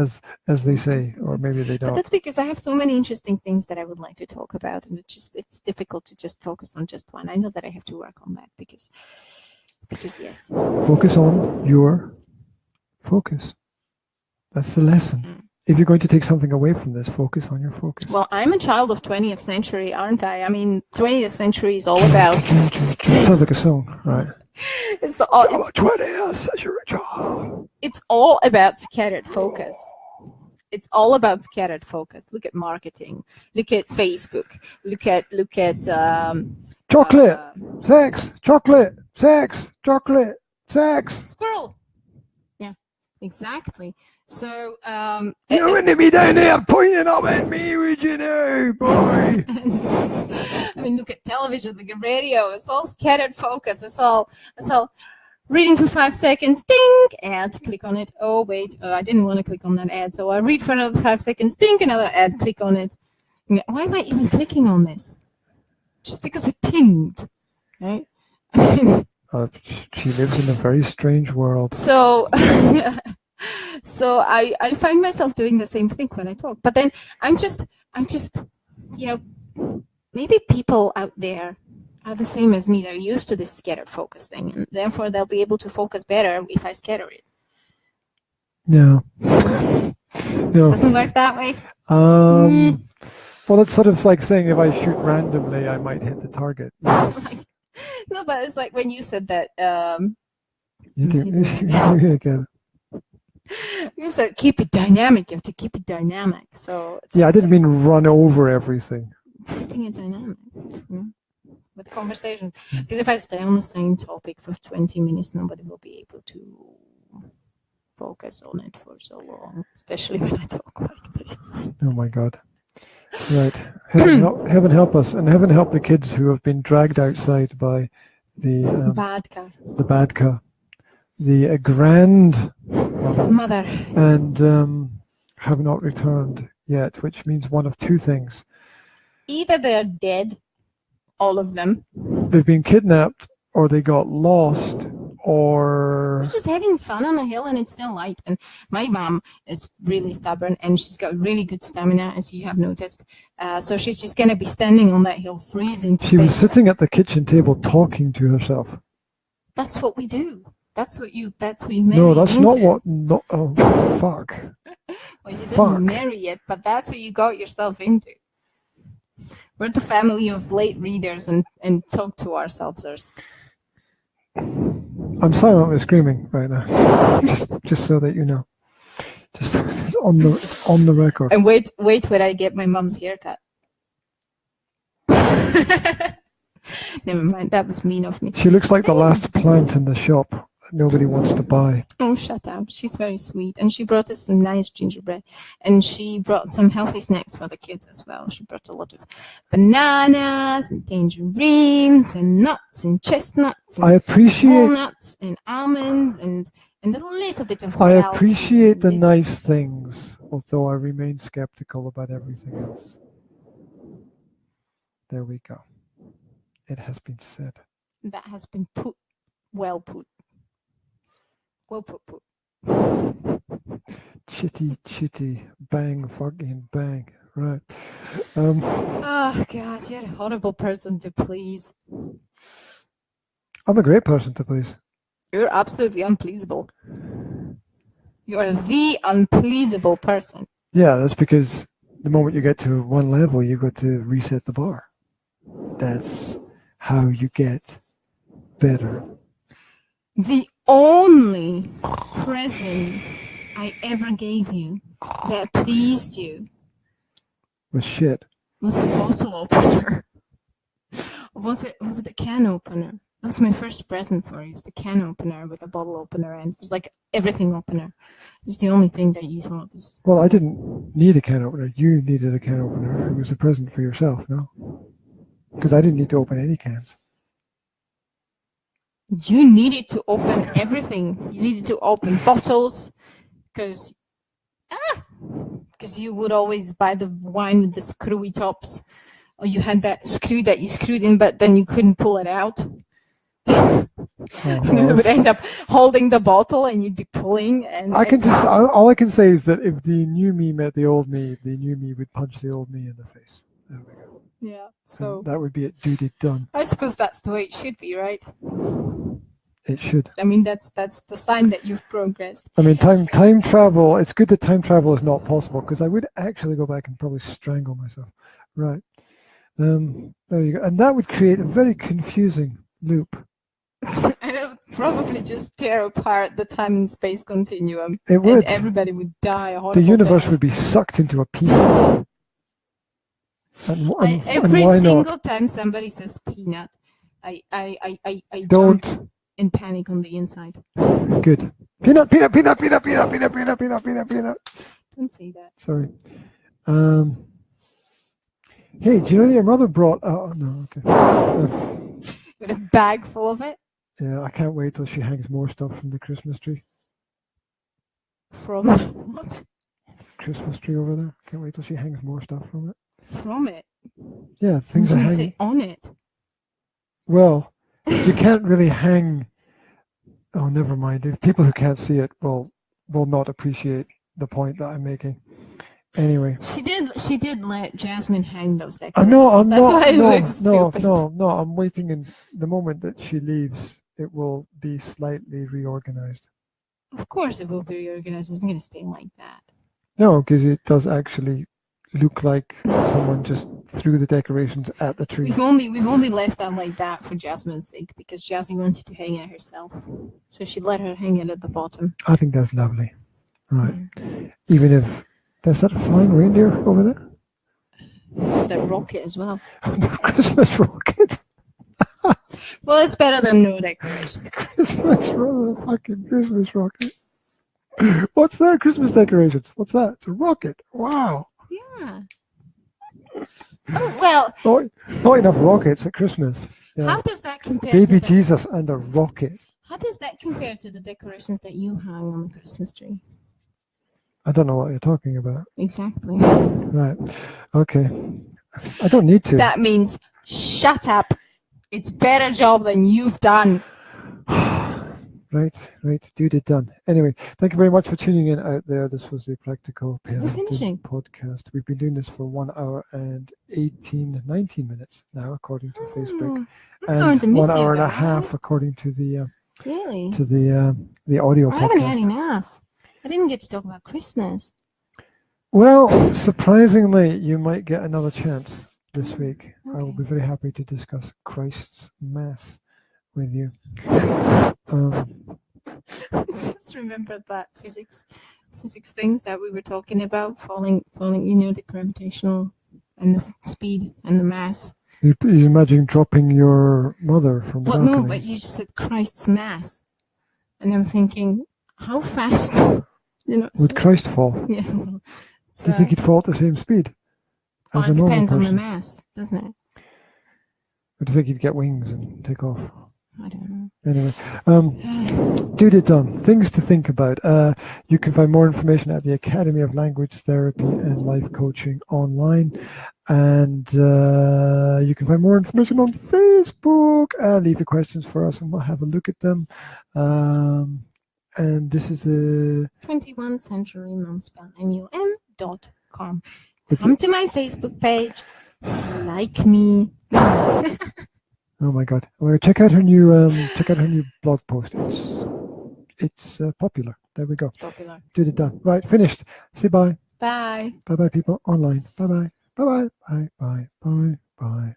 [SPEAKER 1] As they say, or maybe they don't.
[SPEAKER 2] But that's because I have so many interesting things that I would like to talk about, and it's difficult to just focus on just one. I know that I have to work on that because yes.
[SPEAKER 1] Focus on your focus. That's the lesson. If you're going to take something away from this, focus on your focus.
[SPEAKER 2] Well, I'm a child of 20th century, aren't I? I mean, 20th century is all about...
[SPEAKER 1] Sounds like a song, right?
[SPEAKER 2] It's
[SPEAKER 1] 20th century child.
[SPEAKER 2] It's all about scattered focus. It's all about scattered focus. Look at marketing. Look at Facebook. Look at
[SPEAKER 1] chocolate, sex, chocolate, sex, chocolate, sex.
[SPEAKER 2] Squirrel. Yeah, exactly. So
[SPEAKER 1] you wouldn't be down there pointing up at me, would you know, boy?
[SPEAKER 2] I mean, look at television, look at radio. It's all scattered focus. It's all reading for 5 seconds, ding, ad, click on it. Oh, wait, I didn't want to click on that ad, so I read for another 5 seconds, ding, another ad, click on it. Why am I even clicking on this? Just because it tinged, right?
[SPEAKER 1] She lives in a very strange world.
[SPEAKER 2] So, so I find myself doing the same thing when I talk. But then I'm just, you know, maybe people out there are the same as me. They're used to this scattered focus thing, and therefore they'll be able to focus better if I scatter it.
[SPEAKER 1] No.
[SPEAKER 2] Doesn't work that way?
[SPEAKER 1] Well, it's sort of like saying if I shoot randomly, I might hit the target. Yes.
[SPEAKER 2] No, but it's like when you said that. You said keep it dynamic. You have to keep it dynamic. So
[SPEAKER 1] yeah, I didn't mean run over everything.
[SPEAKER 2] It's keeping it dynamic with conversations. Because if I stay on the same topic for 20 minutes, nobody will be able to focus on it for so long, especially when I talk like this.
[SPEAKER 1] Oh my God. Right. Heaven help us, and heaven help the kids who have been dragged outside by the Badka, the grandmother, and have not returned yet, which means one of two things.
[SPEAKER 2] Either they're dead, all of them.
[SPEAKER 1] They've been kidnapped, or they got lost, or...
[SPEAKER 2] We're just having fun on a hill and it's still light. And my mom is really stubborn and she's got really good stamina, as you have noticed. So she's just going to be standing on that hill freezing to death.
[SPEAKER 1] She was sitting at the kitchen table talking to herself.
[SPEAKER 2] That's what we do. That's what you marry.
[SPEAKER 1] No, that's not what... No, oh, fuck.
[SPEAKER 2] Well, you didn't marry it, but that's what you got yourself into. We're the family of late readers and talk to ourselves.
[SPEAKER 1] I'm silently screaming right now, just so that you know, just on the record.
[SPEAKER 2] And wait when I get my mom's haircut. Never mind, that was mean of me.
[SPEAKER 1] She looks like the last plant in the shop that nobody wants to buy.
[SPEAKER 2] Oh, shut up. She's very sweet. And she brought us some nice gingerbread. And she brought some healthy snacks for the kids as well. She brought a lot of bananas and tangerines and nuts and chestnuts and walnuts and almonds and a little bit of
[SPEAKER 1] I appreciate the nice things, although I remain skeptical about everything else. There we go. It has been said.
[SPEAKER 2] That has been put. Well put. Well put.
[SPEAKER 1] Chitty, bang, fucking bang. Right.
[SPEAKER 2] Oh, God, you're a horrible person to please.
[SPEAKER 1] I'm a great person to please.
[SPEAKER 2] You're absolutely unpleasable. You're the unpleasable person.
[SPEAKER 1] Yeah, that's because the moment you get to one level, you've got to reset the bar. That's how you get better.
[SPEAKER 2] The only present I ever gave you that pleased you
[SPEAKER 1] was shit.
[SPEAKER 2] Was the bottle opener. Was it the can opener? That was my first present for you. It was the can opener with a bottle opener, and it was like everything opener. It was the only thing that you thought was...
[SPEAKER 1] Well, I didn't need a can opener. You needed a can opener. It was a present for yourself, no? Because I didn't need to open any cans.
[SPEAKER 2] You needed to open everything. You needed to open bottles, because you would always buy the wine with the screwy tops, or you had that screw that you screwed in, but then you couldn't pull it out. You would end up holding the bottle, and you'd be pulling. And
[SPEAKER 1] all I can say is that if the new me met the old me, the new me would punch the old me in the face. There we go.
[SPEAKER 2] Yeah, so
[SPEAKER 1] and that would be it. Duty done.
[SPEAKER 2] I suppose that's the way it should be, right?
[SPEAKER 1] It should.
[SPEAKER 2] I mean, that's the sign that you've progressed.
[SPEAKER 1] I mean, time travel. It's good that time travel is not possible, because I would actually go back and probably strangle myself. Right. There you go. And that would create a very confusing loop.
[SPEAKER 2] And it would probably just tear apart the time and space continuum.
[SPEAKER 1] It would.
[SPEAKER 2] And everybody would die a horrible
[SPEAKER 1] The universe
[SPEAKER 2] death.
[SPEAKER 1] would be sucked into a peanut.
[SPEAKER 2] Every single time somebody says peanut, I
[SPEAKER 1] don't
[SPEAKER 2] jump in panic on the inside.
[SPEAKER 1] Good. Peanut. Don't
[SPEAKER 2] say that.
[SPEAKER 1] Sorry. Hey, do you know your mother brought... Oh, no, okay.
[SPEAKER 2] With a bag full of it?
[SPEAKER 1] Yeah, I can't wait till she hangs more stuff from the Christmas tree.
[SPEAKER 2] From what?
[SPEAKER 1] Christmas tree over there. Can't wait till she hangs more stuff from it.
[SPEAKER 2] From it?
[SPEAKER 1] Yeah, things are hanging.
[SPEAKER 2] Say on it.
[SPEAKER 1] Well, you can't really hang... Oh, never mind. If people who can't see it will not appreciate the point that I'm making. Anyway.
[SPEAKER 2] She did let Jasmine hang those decorations.
[SPEAKER 1] No, I'm waiting, in the moment that she leaves, it will be slightly reorganized.
[SPEAKER 2] Of course it will be reorganized. It's not going to stay like that.
[SPEAKER 1] No, because it does actually look like someone just threw the decorations at the tree.
[SPEAKER 2] We've only left that like that for Jasmine's sake, because Jazzy wanted to hang it herself. So she let her hang it at the bottom.
[SPEAKER 1] I think that's lovely. Right. Even if... Is that a flying reindeer over there?
[SPEAKER 2] It's the rocket as well.
[SPEAKER 1] Christmas rocket.
[SPEAKER 2] Well, it's better than no decorations.
[SPEAKER 1] Christmas fucking Christmas rocket. What's that? Christmas decorations. What's that? It's a rocket. Wow.
[SPEAKER 2] Yeah. Oh, well.
[SPEAKER 1] Not enough rockets at Christmas. Yeah.
[SPEAKER 2] How does that compare
[SPEAKER 1] Baby
[SPEAKER 2] to
[SPEAKER 1] Jesus and a rocket.
[SPEAKER 2] How does that compare to the decorations that you hang on the Christmas tree?
[SPEAKER 1] I don't know what you're talking about.
[SPEAKER 2] Exactly.
[SPEAKER 1] Right. Okay. I don't need to.
[SPEAKER 2] That means shut up. It's better job than you've done.
[SPEAKER 1] Right. Duty done. Anyway, thank you very much for tuning in out there. This was the Practical Parenting podcast. We've been doing this for 1 hour and 19 minutes now, according to Facebook, and 1 hour and a half according to the the audio podcast.
[SPEAKER 2] I haven't had enough. I didn't get to talk about Christmas.
[SPEAKER 1] Well, surprisingly, you might get another chance. this week. I will
[SPEAKER 2] Okay.
[SPEAKER 1] be very happy to discuss Christ's Mass with you.
[SPEAKER 2] Just remember that physics things that we were talking about, falling, the gravitational and the speed and the mass.
[SPEAKER 1] You imagine dropping your mother from the
[SPEAKER 2] Well, no,
[SPEAKER 1] balcony.
[SPEAKER 2] but you just said Christ's Mass. And I'm thinking, how fast,
[SPEAKER 1] Would Christ fall?
[SPEAKER 2] Yeah.
[SPEAKER 1] Do you think he'd fall at the same speed as a
[SPEAKER 2] it
[SPEAKER 1] normal
[SPEAKER 2] depends on the
[SPEAKER 1] person?
[SPEAKER 2] mass, doesn't it?
[SPEAKER 1] Or do you think he'd get wings and take off?
[SPEAKER 2] I don't know.
[SPEAKER 1] Anyway, dude it done. Things to think about. You can find more information at the Academy of Language Therapy and Life Coaching online. And you can find more information on Facebook. Leave your questions for us and we'll have a look at them. And this is the
[SPEAKER 2] 21st Century Momspell.com. Come to my Facebook page. Like me.
[SPEAKER 1] Oh my God! Well, check out her new blog post. It's popular. There we go.
[SPEAKER 2] It's popular.
[SPEAKER 1] Did it done. Right, finished. Say bye.
[SPEAKER 2] Bye.
[SPEAKER 1] Bye bye, people online. Bye bye. Bye bye. Bye bye. Bye bye.